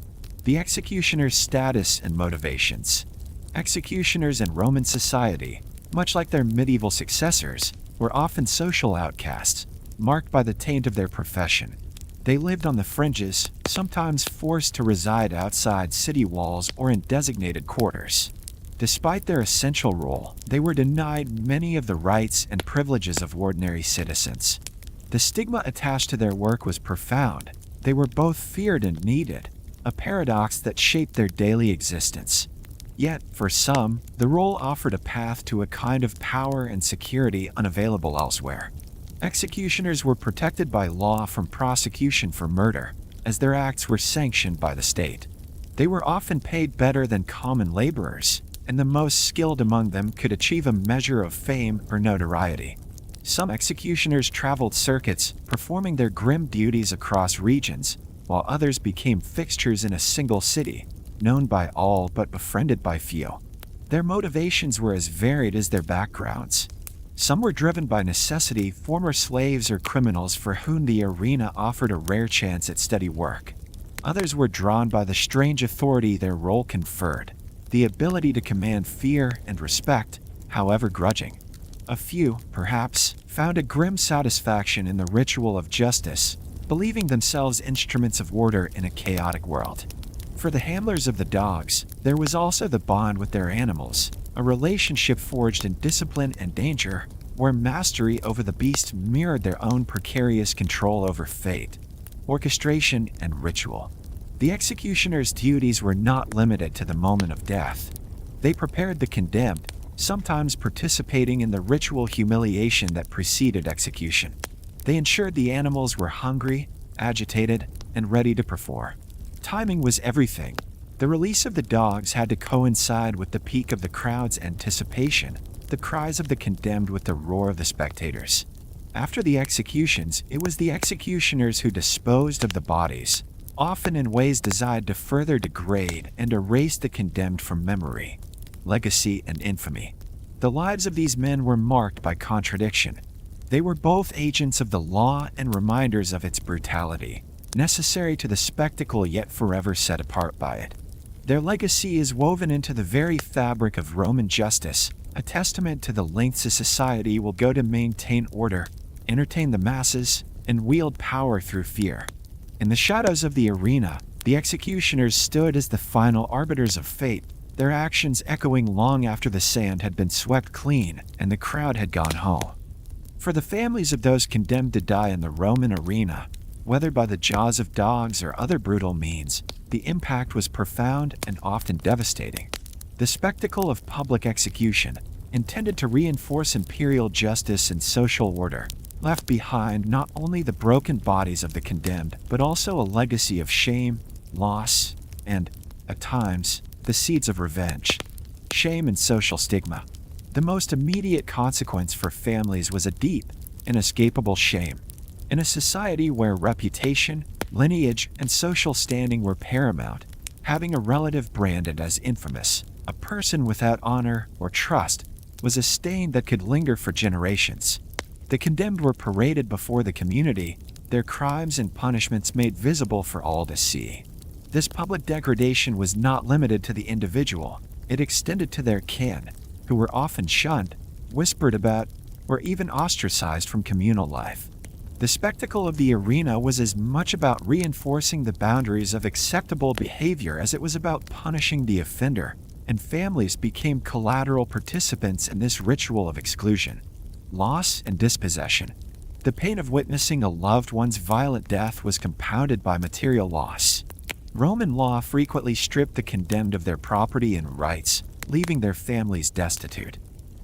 The executioner's status and motivations. Executioners in Roman society, much like their medieval successors, were often social outcasts, marked by the taint of their profession. They lived on the fringes, sometimes forced to reside outside city walls or in designated quarters. Despite their essential role, they were denied many of the rights and privileges of ordinary citizens. The stigma attached to their work was profound. They were both feared and needed, a paradox that shaped their daily existence. Yet, for some, the role offered a path to a kind of power and security unavailable elsewhere. Executioners were protected by law from prosecution for murder, as their acts were sanctioned by the state. They were often paid better than common laborers, and the most skilled among them could achieve a measure of fame or notoriety. Some executioners traveled circuits, performing their grim duties across regions, while others became fixtures in a single city, known by all but befriended by few. Their motivations were as varied as their backgrounds. Some were driven by necessity, former slaves or criminals for whom the arena offered a rare chance at steady work. Others were drawn by the strange authority their role conferred, the ability to command fear and respect, however grudging. A few, perhaps, found a grim satisfaction in the ritual of justice, believing themselves instruments of order in a chaotic world. For the handlers of the dogs, there was also the bond with their animals, a relationship forged in discipline and danger, where mastery over the beast mirrored their own precarious control over fate, orchestration, and ritual. The executioner's duties were not limited to the moment of death. They prepared the condemned, sometimes participating in the ritual humiliation that preceded execution. They ensured the animals were hungry, agitated, and ready to perform. Timing was everything. The release of the dogs had to coincide with the peak of the crowd's anticipation, the cries of the condemned with the roar of the spectators. After the executions, it was the executioners who disposed of the bodies, often in ways designed to further degrade and erase the condemned from memory, legacy, and infamy. The lives of these men were marked by contradiction. They were both agents of the law and reminders of its brutality, necessary to the spectacle yet forever set apart by it. Their legacy is woven into the very fabric of Roman justice, a testament to the lengths a society will go to maintain order, entertain the masses, and wield power through fear. In the shadows of the arena, the executioners stood as the final arbiters of fate, their actions echoing long after the sand had been swept clean and the crowd had gone home. For the families of those condemned to die in the Roman arena, whether by the jaws of dogs or other brutal means, the impact was profound and often devastating. The spectacle of public execution, intended to reinforce imperial justice and social order, left behind not only the broken bodies of the condemned, but also a legacy of shame, loss, and, at times, the seeds of revenge. Shame and social stigma. The most immediate consequence for families was a deep, inescapable shame. In a society where reputation, lineage, and social standing were paramount, having a relative branded as infamous, a person without honor or trust, was a stain that could linger for generations. The condemned were paraded before the community, their crimes and punishments made visible for all to see. This public degradation was not limited to the individual, it extended to their kin, who were often shunned, whispered about, or even ostracized from communal life. The spectacle of the arena was as much about reinforcing the boundaries of acceptable behavior as it was about punishing the offender, and families became collateral participants in this ritual of exclusion. Loss and dispossession. The pain of witnessing a loved one's violent death was compounded by material loss. Roman law frequently stripped the condemned of their property and rights, leaving their families destitute.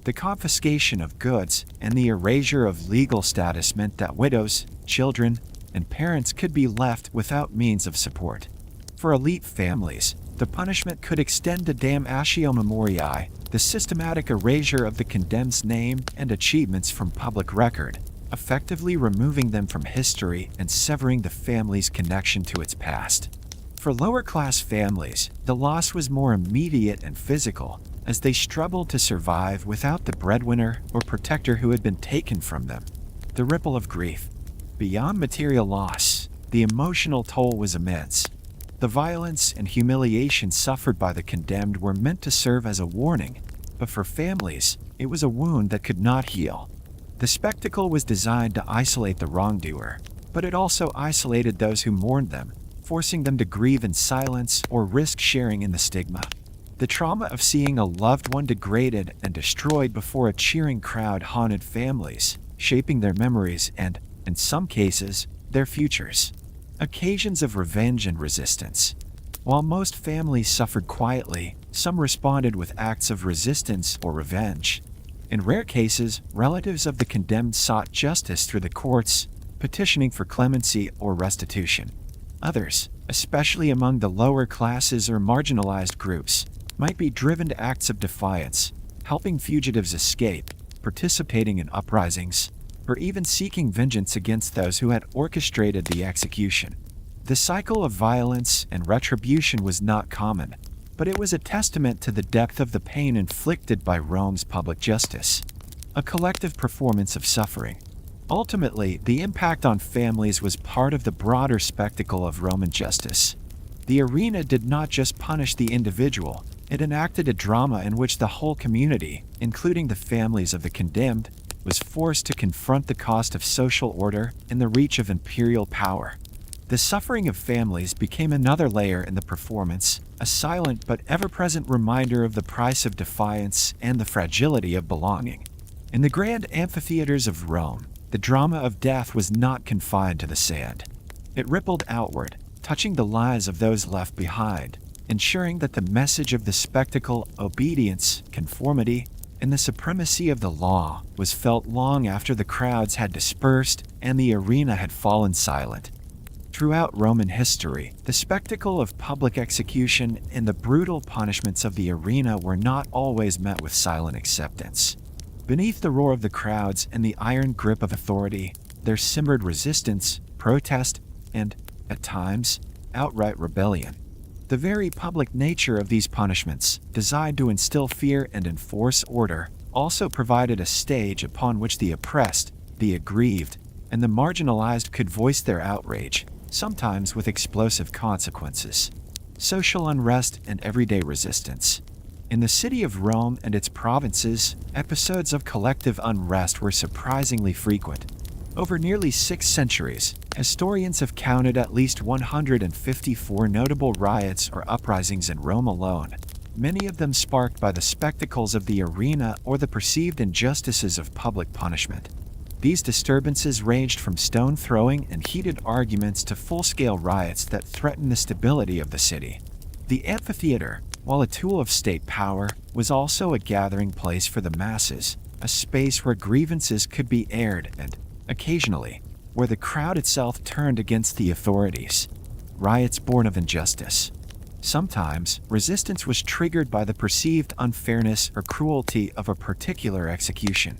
The confiscation of goods and the erasure of legal status meant that widows, children, and parents could be left without means of support. For elite families, the punishment could extend to damnatio memoriae, the systematic erasure of the condemned's name and achievements from public record, effectively removing them from history and severing the family's connection to its past. For lower-class families, the loss was more immediate and physical, as they struggled to survive without the breadwinner or protector who had been taken from them. The ripple of grief. Beyond material loss, the emotional toll was immense. The violence and humiliation suffered by the condemned were meant to serve as a warning, but for families, it was a wound that could not heal. The spectacle was designed to isolate the wrongdoer, but it also isolated those who mourned them, forcing them to grieve in silence or risk sharing in the stigma. The trauma of seeing a loved one degraded and destroyed before a cheering crowd haunted families, shaping their memories and, in some cases, their futures. Occasions of revenge and resistance. While most families suffered quietly, some responded with acts of resistance or revenge. In rare cases, relatives of the condemned sought justice through the courts, petitioning for clemency or restitution. Others, especially among the lower classes or marginalized groups, might be driven to acts of defiance, helping fugitives escape, participating in uprisings, or even seeking vengeance against those who had orchestrated the execution. The cycle of violence and retribution was not common, but it was a testament to the depth of the pain inflicted by Rome's public justice. A collective performance of suffering. Ultimately, the impact on families was part of the broader spectacle of Roman justice. The arena did not just punish the individual, it enacted a drama in which the whole community, including the families of the condemned, was forced to confront the cost of social order and the reach of imperial power. The suffering of families became another layer in the performance, a silent but ever-present reminder of the price of defiance and the fragility of belonging. In the grand amphitheaters of Rome, the drama of death was not confined to the sand. It rippled outward, touching the lives of those left behind, ensuring that the message of the spectacle, obedience, conformity, and the supremacy of the law was felt long after the crowds had dispersed and the arena had fallen silent. Throughout Roman history, the spectacle of public execution and the brutal punishments of the arena were not always met with silent acceptance. Beneath the roar of the crowds and the iron grip of authority, there simmered resistance, protest, and, at times, outright rebellion. The very public nature of these punishments, designed to instill fear and enforce order, also provided a stage upon which the oppressed, the aggrieved, and the marginalized could voice their outrage, sometimes with explosive consequences. Social unrest and everyday resistance. In the city of Rome and its provinces, episodes of collective unrest were surprisingly frequent. Over nearly 6 centuries, historians have counted at least 154 notable riots or uprisings in Rome alone, many of them sparked by the spectacles of the arena or the perceived injustices of public punishment. These disturbances ranged from stone throwing and heated arguments to full-scale riots that threatened the stability of the city. The amphitheater, while a tool of state power, was also a gathering place for the masses, a space where grievances could be aired and, occasionally, where the crowd itself turned against the authorities. Riots born of injustice. Sometimes, resistance was triggered by the perceived unfairness or cruelty of a particular execution.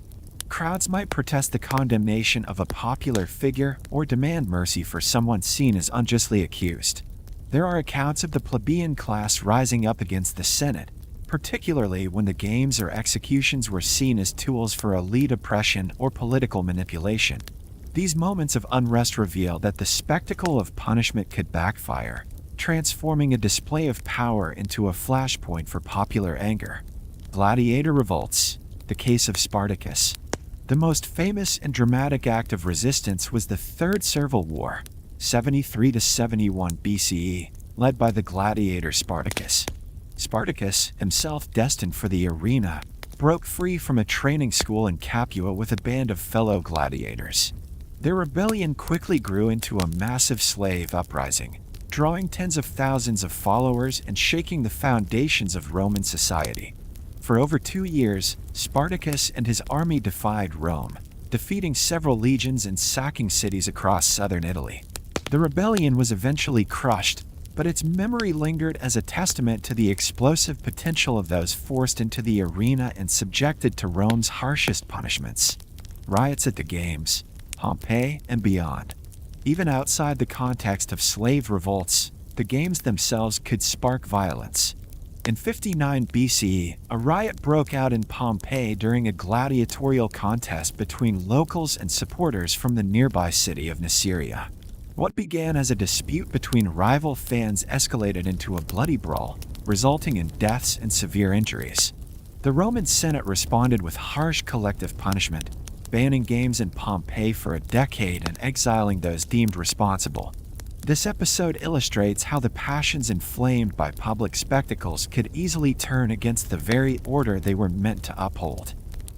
Crowds might protest the condemnation of a popular figure or demand mercy for someone seen as unjustly accused. There are accounts of the plebeian class rising up against the Senate, particularly when the games or executions were seen as tools for elite oppression or political manipulation. These moments of unrest reveal that the spectacle of punishment could backfire, transforming a display of power into a flashpoint for popular anger. Gladiator revolts. The case of Spartacus. The most famous and dramatic act of resistance was the Third Servile War, 73 to 71 BCE, led by the gladiator Spartacus. Spartacus, himself destined for the arena, broke free from a training school in Capua with a band of fellow gladiators. Their rebellion quickly grew into a massive slave uprising, drawing tens of thousands of followers and shaking the foundations of Roman society. For over 2 years, Spartacus and his army defied Rome, defeating several legions and sacking cities across southern Italy. The rebellion was eventually crushed, but its memory lingered as a testament to the explosive potential of those forced into the arena and subjected to Rome's harshest punishments. Riots at the Games, Pompeii, and beyond. Even outside the context of slave revolts, the games themselves could spark violence. In 59 BCE, a riot broke out in Pompeii during a gladiatorial contest between locals and supporters from the nearby city of Nuceria. What began as a dispute between rival fans escalated into a bloody brawl, resulting in deaths and severe injuries. The Roman Senate responded with harsh collective punishment, banning games in Pompeii for a decade and exiling those deemed responsible. This episode illustrates how the passions inflamed by public spectacles could easily turn against the very order they were meant to uphold.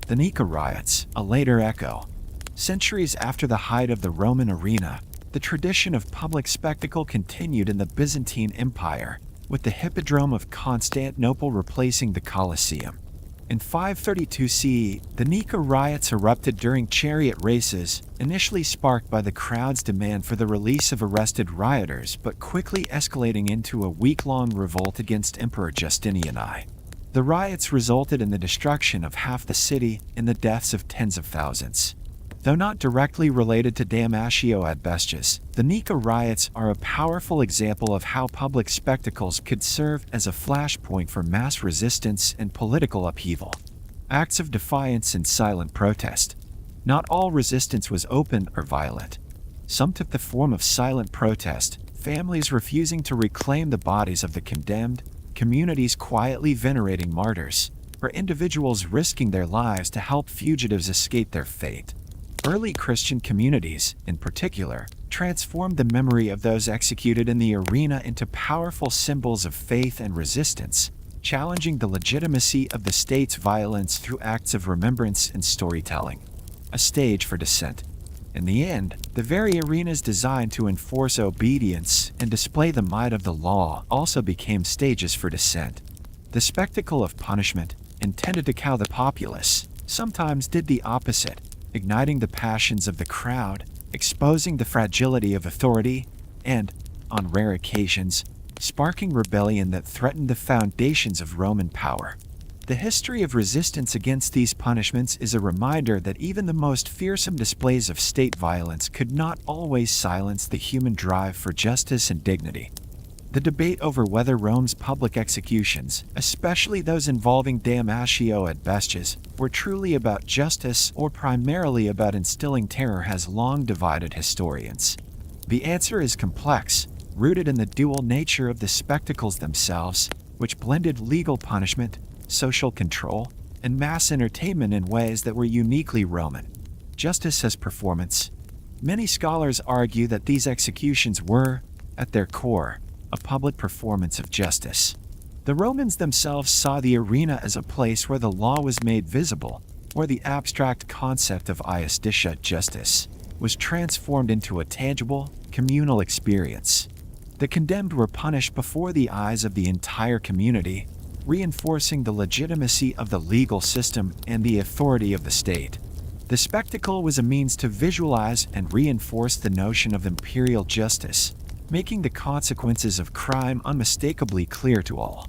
The Nika riots, a later echo. Centuries after the height of the Roman arena, the tradition of public spectacle continued in the Byzantine Empire, with the Hippodrome of Constantinople replacing the Colosseum. In 532 CE, the Nika riots erupted during chariot races, initially sparked by the crowd's demand for the release of arrested rioters but quickly escalating into a week-long revolt against Emperor Justinian I. The riots resulted in the destruction of half the city and the deaths of tens of thousands. Though not directly related to damnatio ad bestias, the Nika riots are a powerful example of how public spectacles could serve as a flashpoint for mass resistance and political upheaval. Acts of defiance and silent protest. Not all resistance was open or violent. Some took the form of silent protest, families refusing to reclaim the bodies of the condemned, communities quietly venerating martyrs, or individuals risking their lives to help fugitives escape their fate. Early Christian communities, in particular, transformed the memory of those executed in the arena into powerful symbols of faith and resistance, challenging the legitimacy of the state's violence through acts of remembrance and storytelling. A stage for dissent. In the end, the very arenas designed to enforce obedience and display the might of the law also became stages for dissent. The spectacle of punishment, intended to cow the populace, sometimes did the opposite, igniting the passions of the crowd, exposing the fragility of authority, and, on rare occasions, sparking rebellion that threatened the foundations of Roman power. The history of resistance against these punishments is a reminder that even the most fearsome displays of state violence could not always silence the human drive for justice and dignity. The debate over whether Rome's public executions, especially those involving damnatio ad bestias, were truly about justice or primarily about instilling terror has long divided historians. The answer is complex, rooted in the dual nature of the spectacles themselves, which blended legal punishment, social control, and mass entertainment in ways that were uniquely Roman. Justice as performance. Many scholars argue that these executions were, at their core, a public performance of justice. The Romans themselves saw the arena as a place where the law was made visible, where the abstract concept of ius justitia, justice, was transformed into a tangible, communal experience. The condemned were punished before the eyes of the entire community, reinforcing the legitimacy of the legal system and the authority of the state. The spectacle was a means to visualize and reinforce the notion of imperial justice, making the consequences of crime unmistakably clear to all.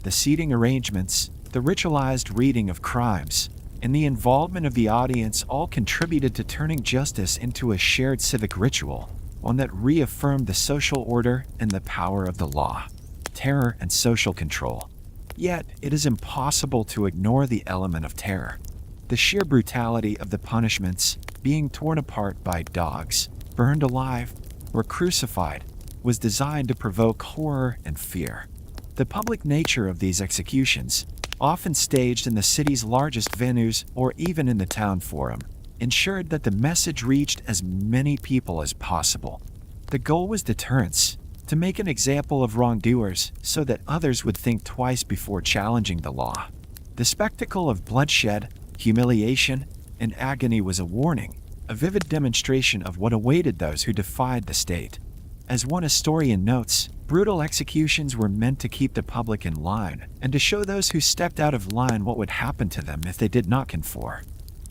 The seating arrangements, the ritualized reading of crimes, and the involvement of the audience all contributed to turning justice into a shared civic ritual, one that reaffirmed the social order and the power of the law. Terror and social control. Yet, it is impossible to ignore the element of terror. The sheer brutality of the punishments, being torn apart by dogs, burned alive, or crucified, was designed to provoke horror and fear. The public nature of these executions, often staged in the city's largest venues or even in the town forum, ensured that the message reached as many people as possible. The goal was deterrence, to make an example of wrongdoers so that others would think twice before challenging the law. The spectacle of bloodshed, humiliation, and agony was a warning, a vivid demonstration of what awaited those who defied the state. As one historian notes, brutal executions were meant to keep the public in line and to show those who stepped out of line what would happen to them if they did not conform.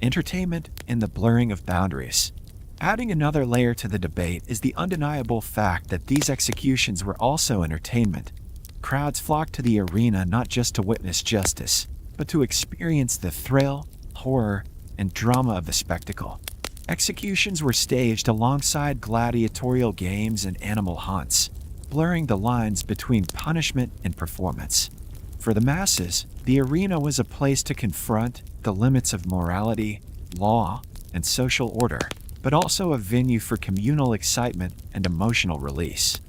entertainment, and the blurring of boundaries. Adding another layer to the debate is the undeniable fact that these executions were also entertainment. Crowds flocked to the arena not just to witness justice, but to experience the thrill, horror, and drama of the spectacle. Executions were staged alongside gladiatorial games and animal hunts, blurring the lines between punishment and performance. For the masses, the arena was a place to confront the limits of morality, law, and social order, but also a venue for communal excitement and emotional release.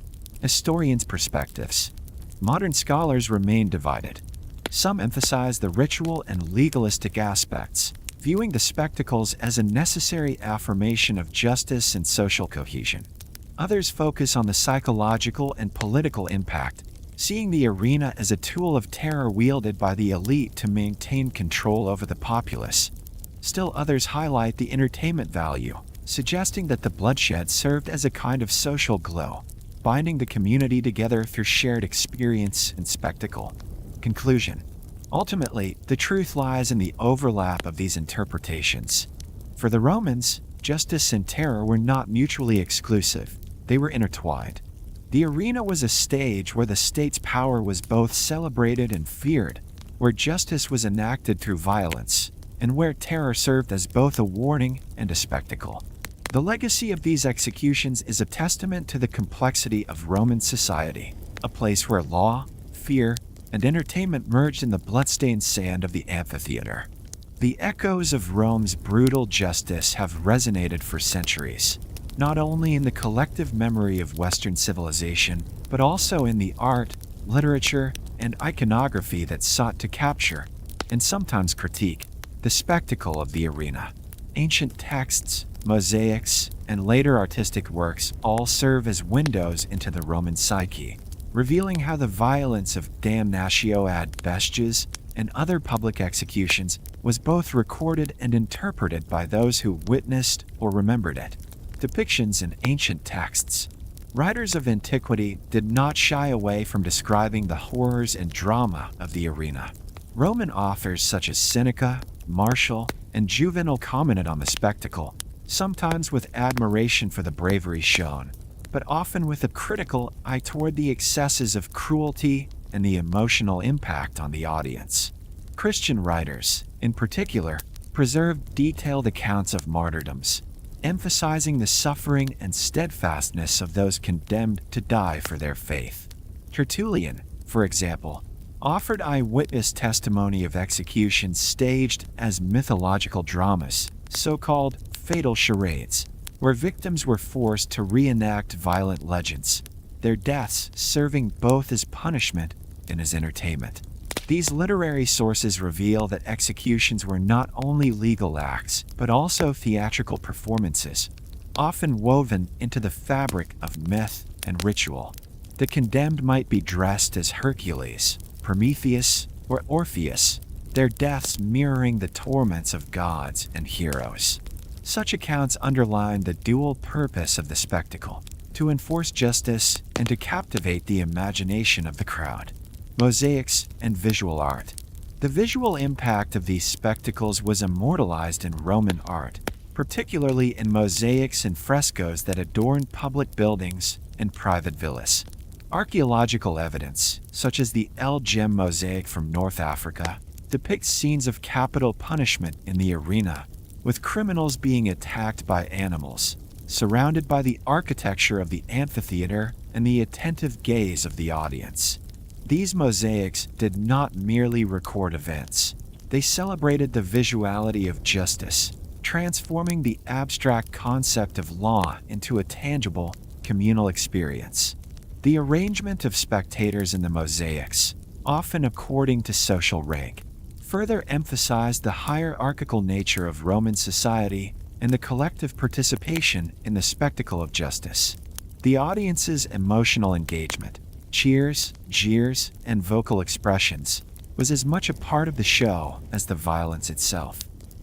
Historians' perspectives. Modern scholars remain divided. Some emphasize the ritual and legalistic aspects, viewing the spectacles as a necessary affirmation of justice and social cohesion. Others focus on the psychological and political impact, seeing the arena as a tool of terror wielded by the elite to maintain control over the populace. Still others highlight the entertainment value, suggesting that the bloodshed served as a kind of social glue, binding the community together through shared experience and spectacle. Conclusion. Ultimately, the truth lies in the overlap of these interpretations. For the Romans, justice and terror were not mutually exclusive, they were intertwined. The arena was a stage where the state's power was both celebrated and feared, where justice was enacted through violence, and where terror served as both a warning and a spectacle. The legacy of these executions is a testament to the complexity of Roman society, a place where law, fear, and entertainment merged in the bloodstained sand of the amphitheater. The echoes of Rome's brutal justice have resonated for centuries, not only in the collective memory of Western civilization, but also in the art, literature, and iconography that sought to capture, and sometimes critique, the spectacle of the arena. Ancient texts, mosaics, and later artistic works all serve as windows into the Roman psyche, revealing how the violence of damnatio ad bestias and other public executions was both recorded and interpreted by those who witnessed or remembered it. Depictions in ancient texts. Writers of antiquity did not shy away from describing the horrors and drama of the arena. Roman authors such as Seneca, Martial, and Juvenal commented on the spectacle, sometimes with admiration for the bravery shown, but often with a critical eye toward the excesses of cruelty and the emotional impact on the audience. Christian writers, in particular, preserved detailed accounts of martyrdoms, emphasizing the suffering and steadfastness of those condemned to die for their faith. Tertullian, for example, offered eyewitness testimony of executions staged as mythological dramas, so-called fatal charades, where victims were forced to reenact violent legends, their deaths serving both as punishment and as entertainment. These literary sources reveal that executions were not only legal acts, but also theatrical performances, often woven into the fabric of myth and ritual. The condemned might be dressed as Hercules, Prometheus, or Orpheus, their deaths mirroring the torments of gods and heroes. Such accounts underline the dual purpose of the spectacle, to enforce justice and to captivate the imagination of the crowd. Mosaics and visual art. The visual impact of these spectacles was immortalized in Roman art, particularly in mosaics and frescoes that adorned public buildings and private villas. Archaeological evidence, such as the El Gem mosaic from North Africa, depicts scenes of capital punishment in the arena, with criminals being attacked by animals, surrounded by the architecture of the amphitheater and the attentive gaze of the audience. These mosaics did not merely record events. They celebrated the visuality of justice, transforming the abstract concept of law into a tangible, communal experience. The arrangement of spectators in the mosaics, often according to social rank, further emphasized the hierarchical nature of Roman society and the collective participation in the spectacle of justice. The audience's emotional engagement, cheers, jeers, and vocal expressions, was as much a part of the show as the violence itself.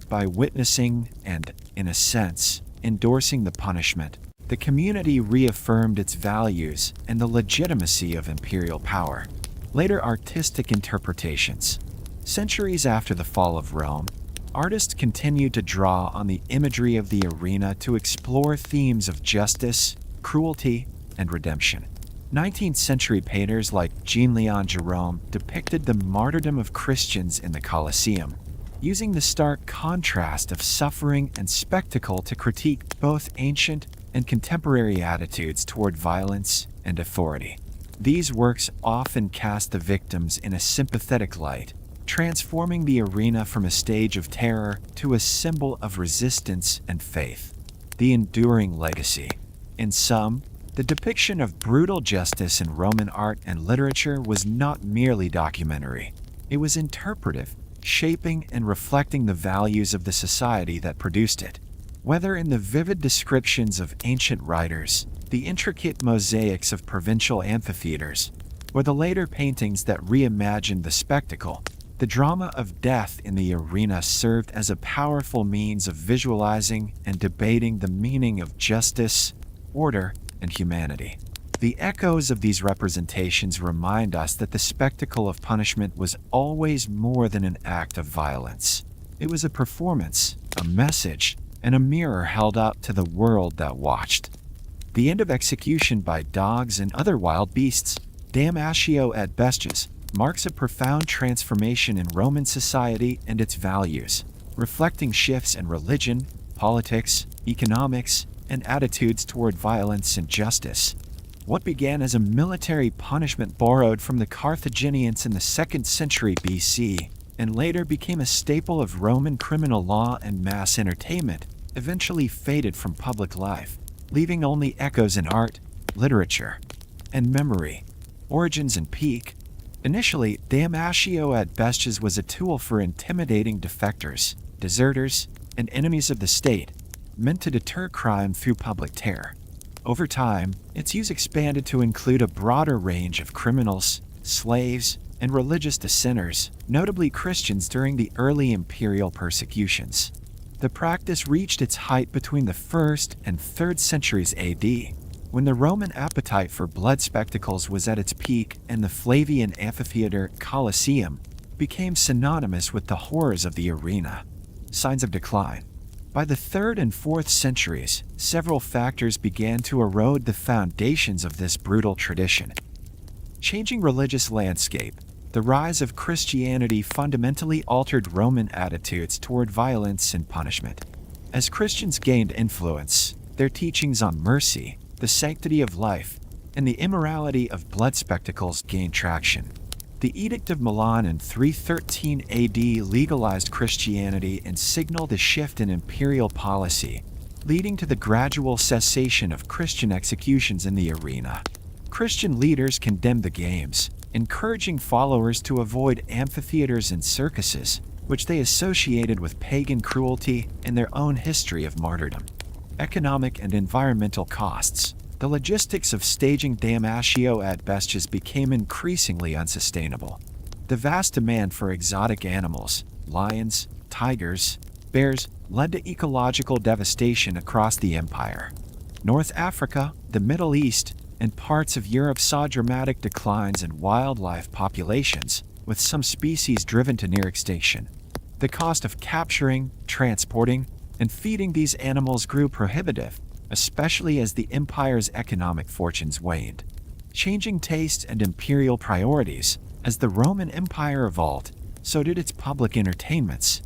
By witnessing and, in a sense, endorsing the punishment, the community reaffirmed its values and the legitimacy of imperial power. Later artistic interpretations. Centuries after the fall of Rome, Artists continued to draw on the imagery of the arena to explore themes of justice, cruelty, and redemption. 19th century painters like Jean-Léon Gérôme depicted the martyrdom of Christians in the Colosseum, using the stark contrast of suffering and spectacle to critique both ancient and contemporary attitudes toward violence and authority. These works often cast the victims in a sympathetic light, transforming the arena from a stage of terror to a symbol of resistance and faith. The enduring legacy. In sum, the depiction of brutal justice in Roman art and literature was not merely documentary. It was interpretive, shaping and reflecting the values of the society that produced it. Whether in the vivid descriptions of ancient writers, the intricate mosaics of provincial amphitheaters, or the later paintings that reimagined the spectacle, the drama of death in the arena served as a powerful means of visualizing and debating the meaning of justice, order, and humanity. The echoes of these representations remind us that the spectacle of punishment was always more than an act of violence. It was a performance, a message, and a mirror held up to the world that watched. The end of execution by dogs and other wild beasts, damnatio ad bestias, marks a profound transformation in Roman society and its values, reflecting shifts in religion, politics, economics, and attitudes toward violence and justice. What began as a military punishment borrowed from the Carthaginians in the 2nd century BC and later became a staple of Roman criminal law and mass entertainment, eventually faded from public life, leaving only echoes in art, literature, and memory. Origins and peak. Initially, damnatio ad bestias was a tool for intimidating defectors, deserters, and enemies of the state, meant to deter crime through public terror. Over time, its use expanded to include a broader range of criminals, slaves, and religious dissenters, notably Christians during the early imperial persecutions. The practice reached its height between the 1st and 3rd centuries AD, when the Roman appetite for blood spectacles was at its peak and the Flavian amphitheater Colosseum became synonymous with the horrors of the arena. Signs of decline. By the 3rd and 4th centuries, several factors began to erode the foundations of this brutal tradition. Changing religious landscape. The rise of Christianity fundamentally altered Roman attitudes toward violence and punishment. As Christians gained influence, their teachings on mercy, the sanctity of life, and the immorality of blood spectacles gained traction. The Edict of Milan in 313 AD legalized Christianity and signaled a shift in imperial policy, leading to the gradual cessation of Christian executions in the arena. Christian leaders condemned the games, encouraging followers to avoid amphitheaters and circuses, which they associated with pagan cruelty and their own history of martyrdom. Economic and environmental costs. The logistics of staging damnatio ad bestias became increasingly unsustainable. The vast demand for exotic animals, lions, tigers, bears, led to ecological devastation across the empire. North Africa, the Middle East, and parts of Europe saw dramatic declines in wildlife populations, with some species driven to near extinction. The cost of capturing, transporting, and feeding these animals grew prohibitive, especially as the empire's economic fortunes waned. Changing tastes and imperial priorities. As the Roman Empire evolved, so did its public entertainments.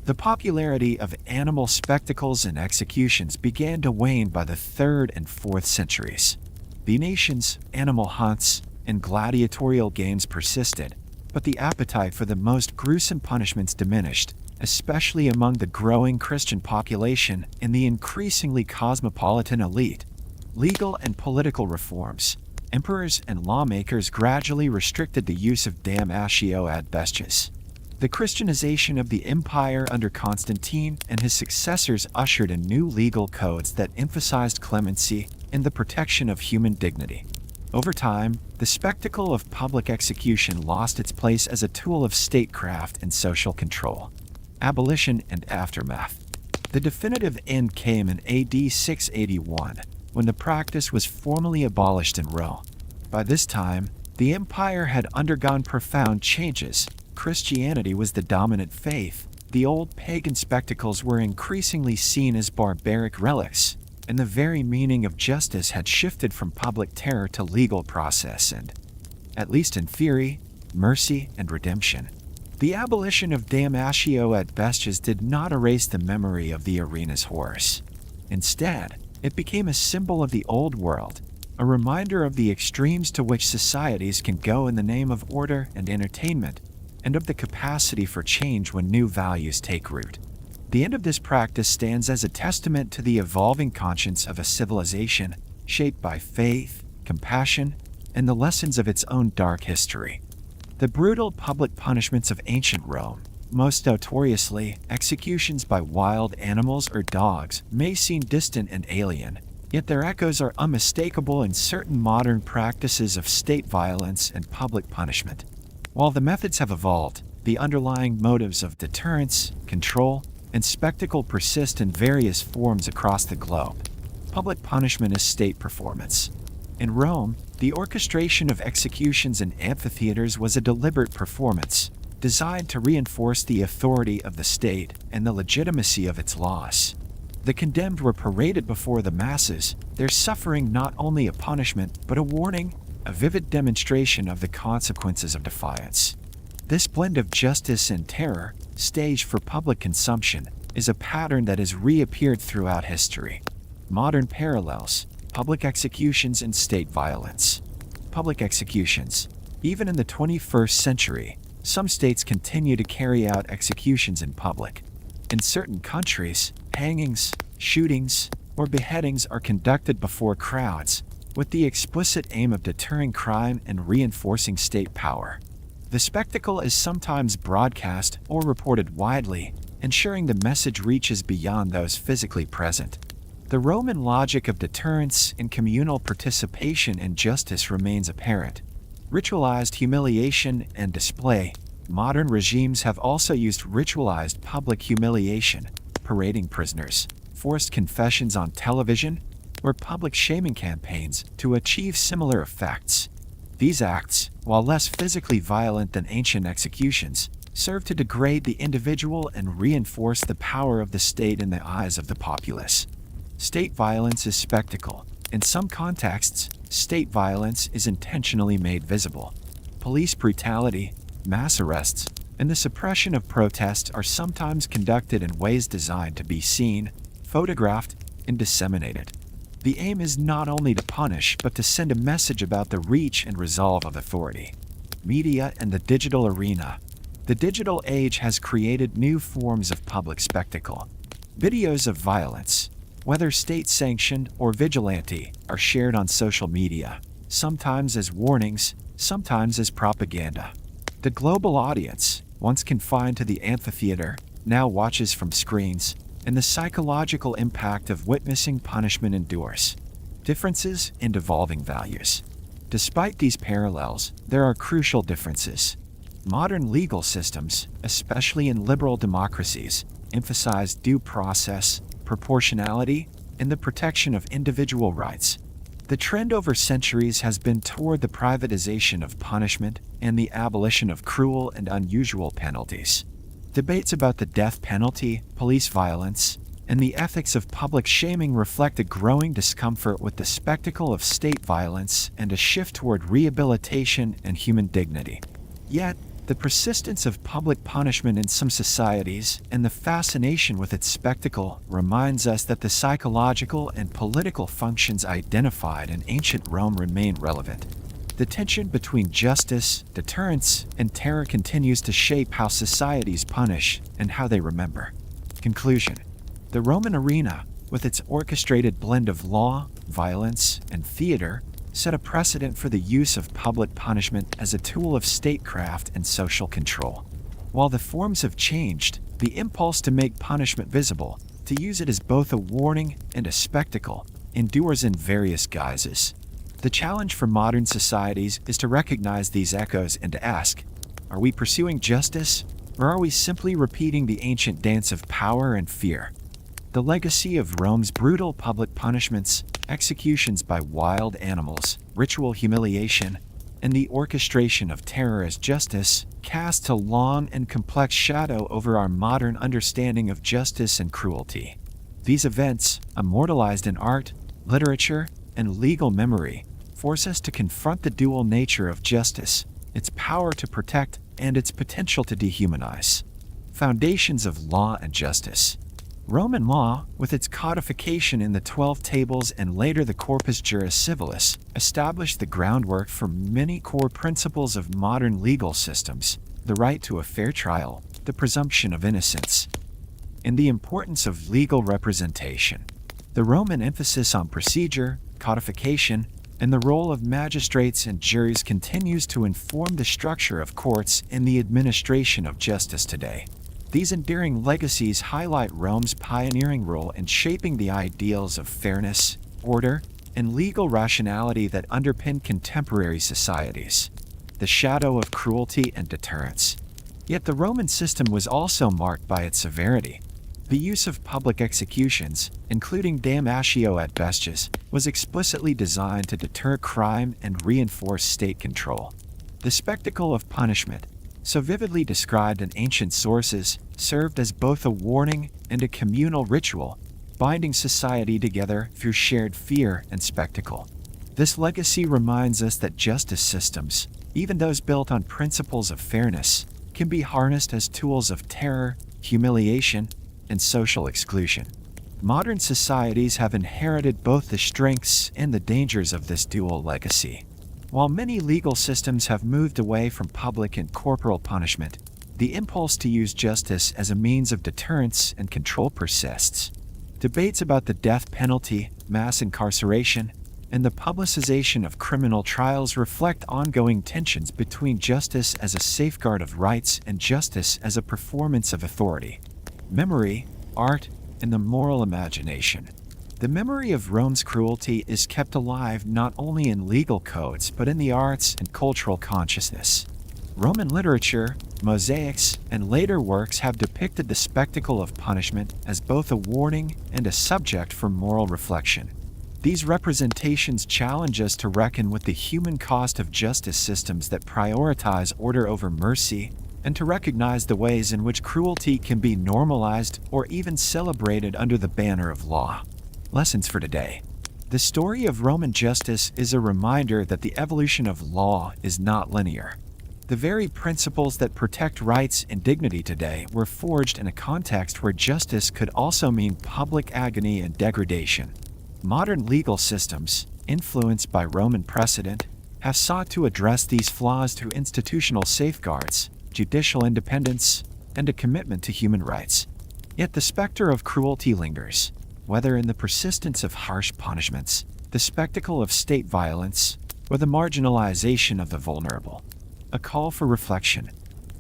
The popularity of animal spectacles and executions began to wane by the 3rd and 4th centuries. The nation's animal hunts and gladiatorial games persisted, but the appetite for the most gruesome punishments diminished, especially among the growing Christian population and the increasingly cosmopolitan elite. Legal and political reforms. Emperors and lawmakers gradually restricted the use of damnatio ad bestias. The Christianization of the empire under Constantine and his successors ushered in new legal codes that emphasized clemency and the protection of human dignity. Over time, the spectacle of public execution lost its place as a tool of statecraft and social control. Abolition and aftermath. The definitive end came in AD 681, when the practice was formally abolished in Rome. By this time, the empire had undergone profound changes. Christianity was the dominant faith, The old pagan spectacles were increasingly seen as barbaric relics, and the very meaning of justice had shifted from public terror to legal process and, at least in theory, mercy and redemption. The abolition of damnatio at bestias did not erase the memory of the arena's horrors. Instead, it became a symbol of the old world, a reminder of the extremes to which societies can go in the name of order and entertainment, and of the capacity for change when new values take root. The end of this practice stands as a testament to the evolving conscience of a civilization shaped by faith, compassion, and the lessons of its own dark history. The brutal public punishments of ancient Rome, most notoriously executions by wild animals or dogs, may seem distant and alien, yet their echoes are unmistakable in certain modern practices of state violence and public punishment. While the methods have evolved, the underlying motives of deterrence, control, and spectacle persist in various forms across the globe. Public punishment is state performance. In Rome, the orchestration of executions in amphitheaters was a deliberate performance, designed to reinforce the authority of the state and the legitimacy of its laws. The condemned were paraded before the masses, their suffering not only a punishment but a warning, a vivid demonstration of the consequences of defiance. This blend of justice and terror, staged for public consumption, is a pattern that has reappeared throughout history. Modern parallels: public executions and state violence. Public executions. Even in the 21st century, some states continue to carry out executions in public. In certain countries, hangings, shootings, or beheadings are conducted before crowds, with the explicit aim of deterring crime and reinforcing state power. The spectacle is sometimes broadcast or reported widely, ensuring the message reaches beyond those physically present. The Roman logic of deterrence and communal participation in justice remains apparent. Ritualized humiliation and display. Modern regimes have also used ritualized public humiliation, parading prisoners, forced confessions on television, or public shaming campaigns to achieve similar effects. These acts, while less physically violent than ancient executions, serve to degrade the individual and reinforce the power of the state in the eyes of the populace. State violence is spectacle. In some contexts, state violence is intentionally made visible. Police brutality, mass arrests, and the suppression of protests are sometimes conducted in ways designed to be seen, photographed, and disseminated. The aim is not only to punish but to send a message about the reach and resolve of authority. Media and the digital arena. The digital age has created new forms of public spectacle. Videos of violence, whether state-sanctioned or vigilante, are shared on social media, sometimes as warnings, sometimes as propaganda. The global audience, once confined to the amphitheater, now watches from screens, and the psychological impact of witnessing punishment endures. Differences and evolving values. Despite these parallels, there are crucial differences. Modern legal systems, especially in liberal democracies, emphasize due process, proportionality, and the protection of individual rights. The trend over centuries has been toward the privatization of punishment and the abolition of cruel and unusual penalties. Debates about the death penalty, police violence, and the ethics of public shaming reflect a growing discomfort with the spectacle of state violence and a shift toward rehabilitation and human dignity. Yet, the persistence of public punishment in some societies and the fascination with its spectacle reminds us that the psychological and political functions identified in ancient Rome remain relevant. The tension between justice, deterrence, and terror continues to shape how societies punish and how they remember. Conclusion. The Roman arena, with its orchestrated blend of law, violence, and theater, set a precedent for the use of public punishment as a tool of statecraft and social control. While the forms have changed, the impulse to make punishment visible, to use it as both a warning and a spectacle, endures in various guises. The challenge for modern societies is to recognize these echoes and to ask, are we pursuing justice, or are we simply repeating the ancient dance of power and fear? The legacy of Rome's brutal public punishments, executions by wild animals, ritual humiliation, and the orchestration of terror as justice cast a long and complex shadow over our modern understanding of justice and cruelty. These events, immortalized in art, literature, and legal memory, force us to confront the dual nature of justice, its power to protect and its potential to dehumanize. Foundations of law and justice. Roman law, with its codification in the 12 Tables and later the Corpus Juris Civilis, established the groundwork for many core principles of modern legal systems: the right to a fair trial, the presumption of innocence, and the importance of legal representation. The Roman emphasis on procedure, codification, and the role of magistrates and juries continues to inform the structure of courts and the administration of justice today. These enduring legacies highlight Rome's pioneering role in shaping the ideals of fairness, order, and legal rationality that underpin contemporary societies. The shadow of cruelty and deterrence. Yet the Roman system was also marked by its severity. The use of public executions, including damnatio at bestias, was explicitly designed to deter crime and reinforce state control. The spectacle of punishment, so vividly described in ancient sources, served as both a warning and a communal ritual, binding society together through shared fear and spectacle. This legacy reminds us that justice systems, even those built on principles of fairness, can be harnessed as tools of terror, humiliation, and social exclusion. Modern societies have inherited both the strengths and the dangers of this dual legacy. While many legal systems have moved away from public and corporal punishment, the impulse to use justice as a means of deterrence and control persists. Debates about the death penalty, mass incarceration, and the publicization of criminal trials reflect ongoing tensions between justice as a safeguard of rights and justice as a performance of authority. Memory, art, and the moral imagination. The memory of Rome's cruelty is kept alive not only in legal codes but in the arts and cultural consciousness. Roman literature, mosaics, and later works have depicted the spectacle of punishment as both a warning and a subject for moral reflection. These representations challenge us to reckon with the human cost of justice systems that prioritize order over mercy, and to recognize the ways in which cruelty can be normalized or even celebrated under the banner of law. Lessons for today. The story of Roman justice is a reminder that the evolution of law is not linear. The very principles that protect rights and dignity today were forged in a context where justice could also mean public agony and degradation. Modern legal systems, influenced by Roman precedent, have sought to address these flaws through institutional safeguards, judicial independence, and a commitment to human rights. Yet the specter of cruelty lingers, whether in the persistence of harsh punishments, the spectacle of state violence, or the marginalization of the vulnerable. A call for reflection.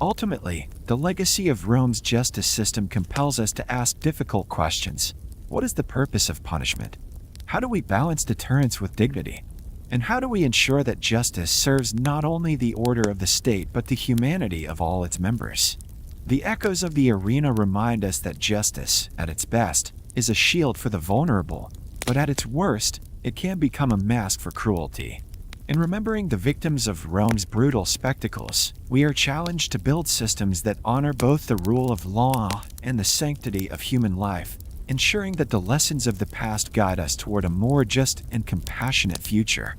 Ultimately, the legacy of Rome's justice system compels us to ask difficult questions. What is the purpose of punishment? How do we balance deterrence with dignity? And how do we ensure that justice serves not only the order of the state but the humanity of all its members? The echoes of the arena remind us that justice, at its best, is a shield for the vulnerable, but at its worst, it can become a mask for cruelty. In remembering the victims of Rome's brutal spectacles, we are challenged to build systems that honor both the rule of law and the sanctity of human life, ensuring that the lessons of the past guide us toward a more just and compassionate future.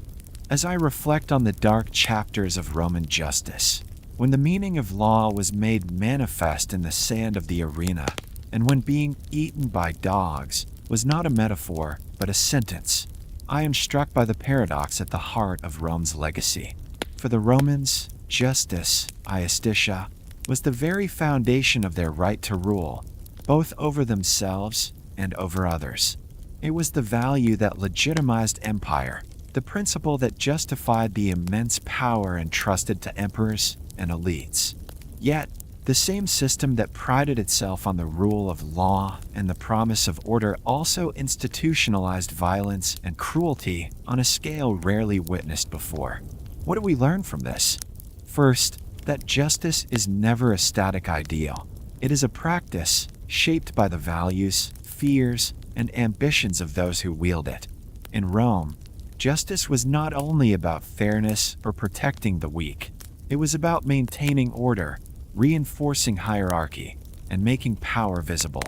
As I reflect on the dark chapters of Roman justice, when the meaning of law was made manifest in the sand of the arena, and when being eaten by dogs was not a metaphor but a sentence, I am struck by the paradox at the heart of Rome's legacy. For the Romans, justice, iustitia, was the very foundation of their right to rule, both over themselves and over others. It was the value that legitimized empire, the principle that justified the immense power entrusted to emperors and elites. Yet, the same system that prided itself on the rule of law and the promise of order also institutionalized violence and cruelty on a scale rarely witnessed before. What do we learn from this? First, that justice is never a static ideal. It is a practice shaped by the values, fears, and ambitions of those who wield it. In Rome, Justice was not only about fairness or protecting the weak, it was about maintaining order, reinforcing hierarchy, and making power visible.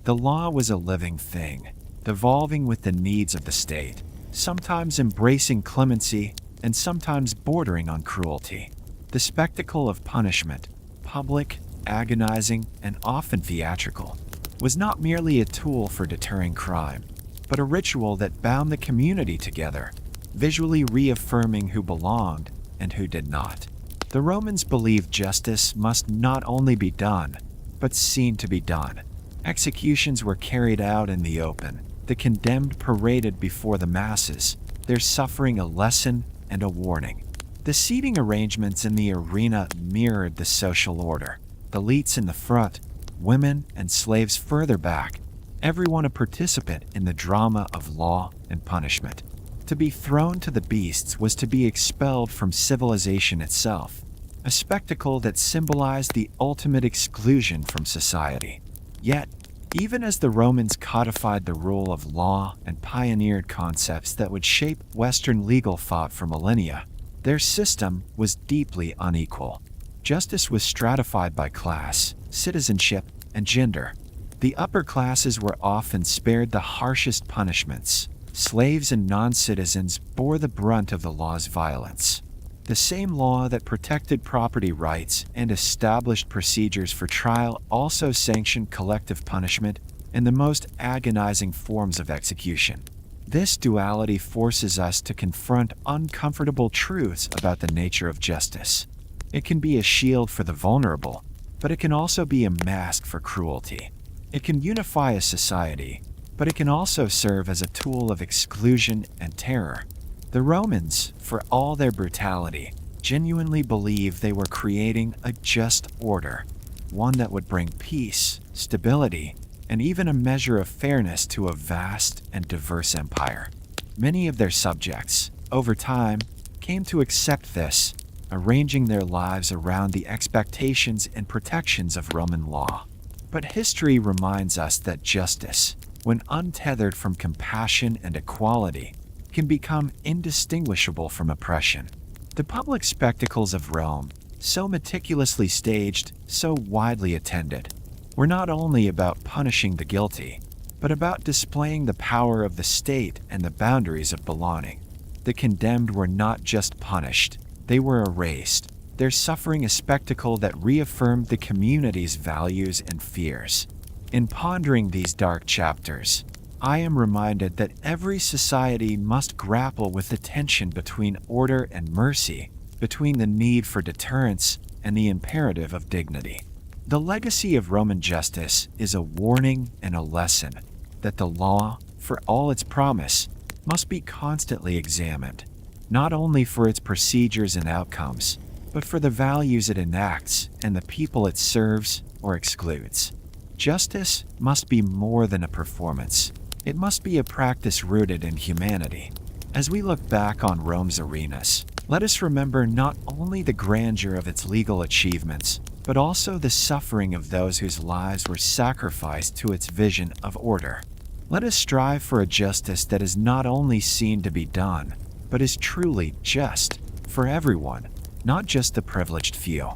The law was a living thing, evolving with the needs of the state, sometimes embracing clemency and sometimes bordering on cruelty. The spectacle of punishment, public, agonizing, and often theatrical, was not merely a tool for deterring crime, but a ritual that bound the community together, visually reaffirming who belonged and who did not. The Romans believed justice must not only be done, but seen to be done. Executions were carried out in the open, the condemned paraded before the masses, their suffering a lesson and a warning. The seating arrangements in the arena mirrored the social order. The elites in the front, women and slaves further back, everyone a participant in the drama of law and punishment. To be thrown to the beasts was to be expelled from civilization itself, a spectacle that symbolized the ultimate exclusion from society. Yet, even as the Romans codified the rule of law and pioneered concepts that would shape Western legal thought for millennia, their system was deeply unequal. Justice was stratified by class, citizenship, and gender. The upper classes were often spared the harshest punishments. Slaves and non-citizens bore the brunt of the law's violence. The same law that protected property rights and established procedures for trial also sanctioned collective punishment and the most agonizing forms of execution. This duality forces us to confront uncomfortable truths about the nature of justice. It can be a shield for the vulnerable, but it can also be a mask for cruelty. It can unify a society, but it can also serve as a tool of exclusion and terror. The Romans, for all their brutality, genuinely believed they were creating a just order, one that would bring peace, stability, and even a measure of fairness to a vast and diverse empire. Many of their subjects, over time, came to accept this, arranging their lives around the expectations and protections of Roman law. But history reminds us that justice, when untethered from compassion and equality, can become indistinguishable from oppression. The public spectacles of Rome, so meticulously staged, so widely attended, were not only about punishing the guilty, but about displaying the power of the state and the boundaries of belonging. The condemned were not just punished, they were erased, their suffering a spectacle that reaffirmed the community's values and fears. In pondering these dark chapters, I am reminded that every society must grapple with the tension between order and mercy, between the need for deterrence and the imperative of dignity. The legacy of Roman justice is a warning and a lesson that the law, for all its promise, must be constantly examined, not only for its procedures and outcomes, but for the values it enacts and the people it serves or excludes. Justice must be more than a performance. It must be a practice rooted in humanity. As we look back on Rome's arenas, let us remember not only the grandeur of its legal achievements, but also the suffering of those whose lives were sacrificed to its vision of order. Let us strive for a justice that is not only seen to be done, but is truly just for everyone, not just the privileged few.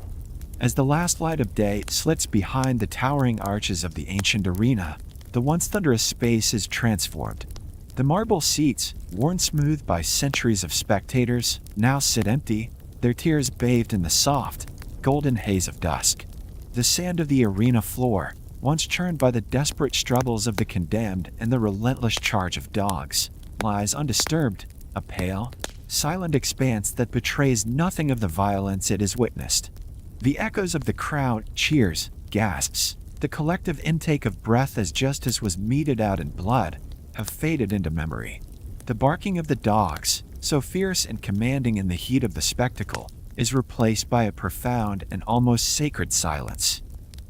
As the last light of day slits behind the towering arches of the ancient arena, the once thunderous space is transformed. The marble seats, worn smooth by centuries of spectators, now sit empty, their tears bathed in the soft, golden haze of dusk. The sand of the arena floor, once churned by the desperate struggles of the condemned and the relentless charge of dogs, lies undisturbed, a pale, silent expanse that betrays nothing of the violence it has witnessed. The echoes of the crowd, cheers, gasps, the collective intake of breath as justice was meted out in blood, have faded into memory. The barking of the dogs, so fierce and commanding in the heat of the spectacle, is replaced by a profound and almost sacred silence.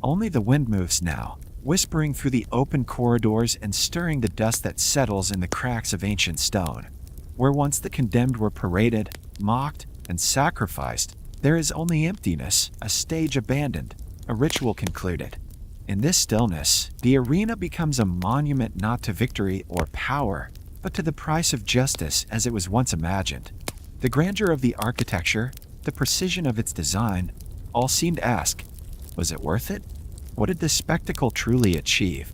Only the wind moves now, whispering through the open corridors and stirring the dust that settles in the cracks of ancient stone. Where once the condemned were paraded, mocked, and sacrificed, there is only emptiness, a stage abandoned, a ritual concluded. In this stillness, the arena becomes a monument not to victory or power, but to the price of justice as it was once imagined. The grandeur of the architecture, the precision of its design, all seemed to ask, was it worth it? What did this spectacle truly achieve?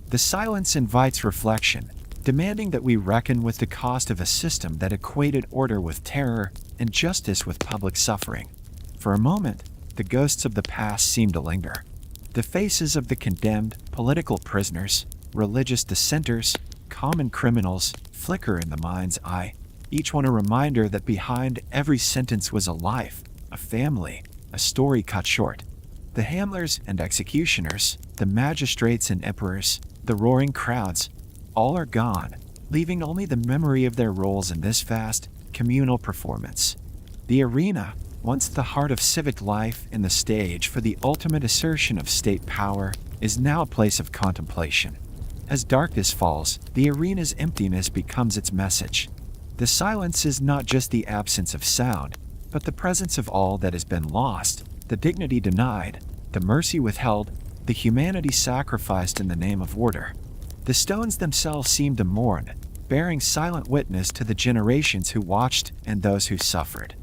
The silence invites reflection, demanding that we reckon with the cost of a system that equated order with terror and justice with public suffering. For a moment, the ghosts of the past seemed to linger. The faces of the condemned, political prisoners, religious dissenters, common criminals flicker in the mind's eye, each one a reminder that behind every sentence was a life, a family, a story cut short. The handlers and executioners, the magistrates and emperors, the roaring crowds, all are gone, leaving only the memory of their roles in this vast, communal performance. The arena, once the heart of civic life and the stage for the ultimate assertion of state power, is now a place of contemplation. As darkness falls, the arena's emptiness becomes its message. The silence is not just the absence of sound, but the presence of all that has been lost, the dignity denied, the mercy withheld, the humanity sacrificed in the name of order. The stones themselves seem to mourn, bearing silent witness to the generations who watched and those who suffered.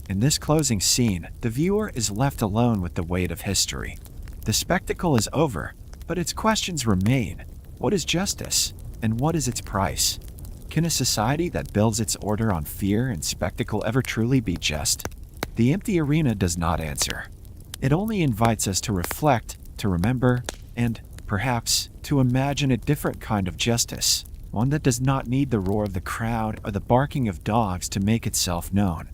In this closing scene, the viewer is left alone with the weight of history. The spectacle is over, but its questions remain. What is justice, and what is its price? Can a society that builds its order on fear and spectacle ever truly be just? The empty arena does not answer. It only invites us to reflect, to remember, and, perhaps, to imagine a different kind of justice, one that does not need the roar of the crowd or the barking of dogs to make itself known.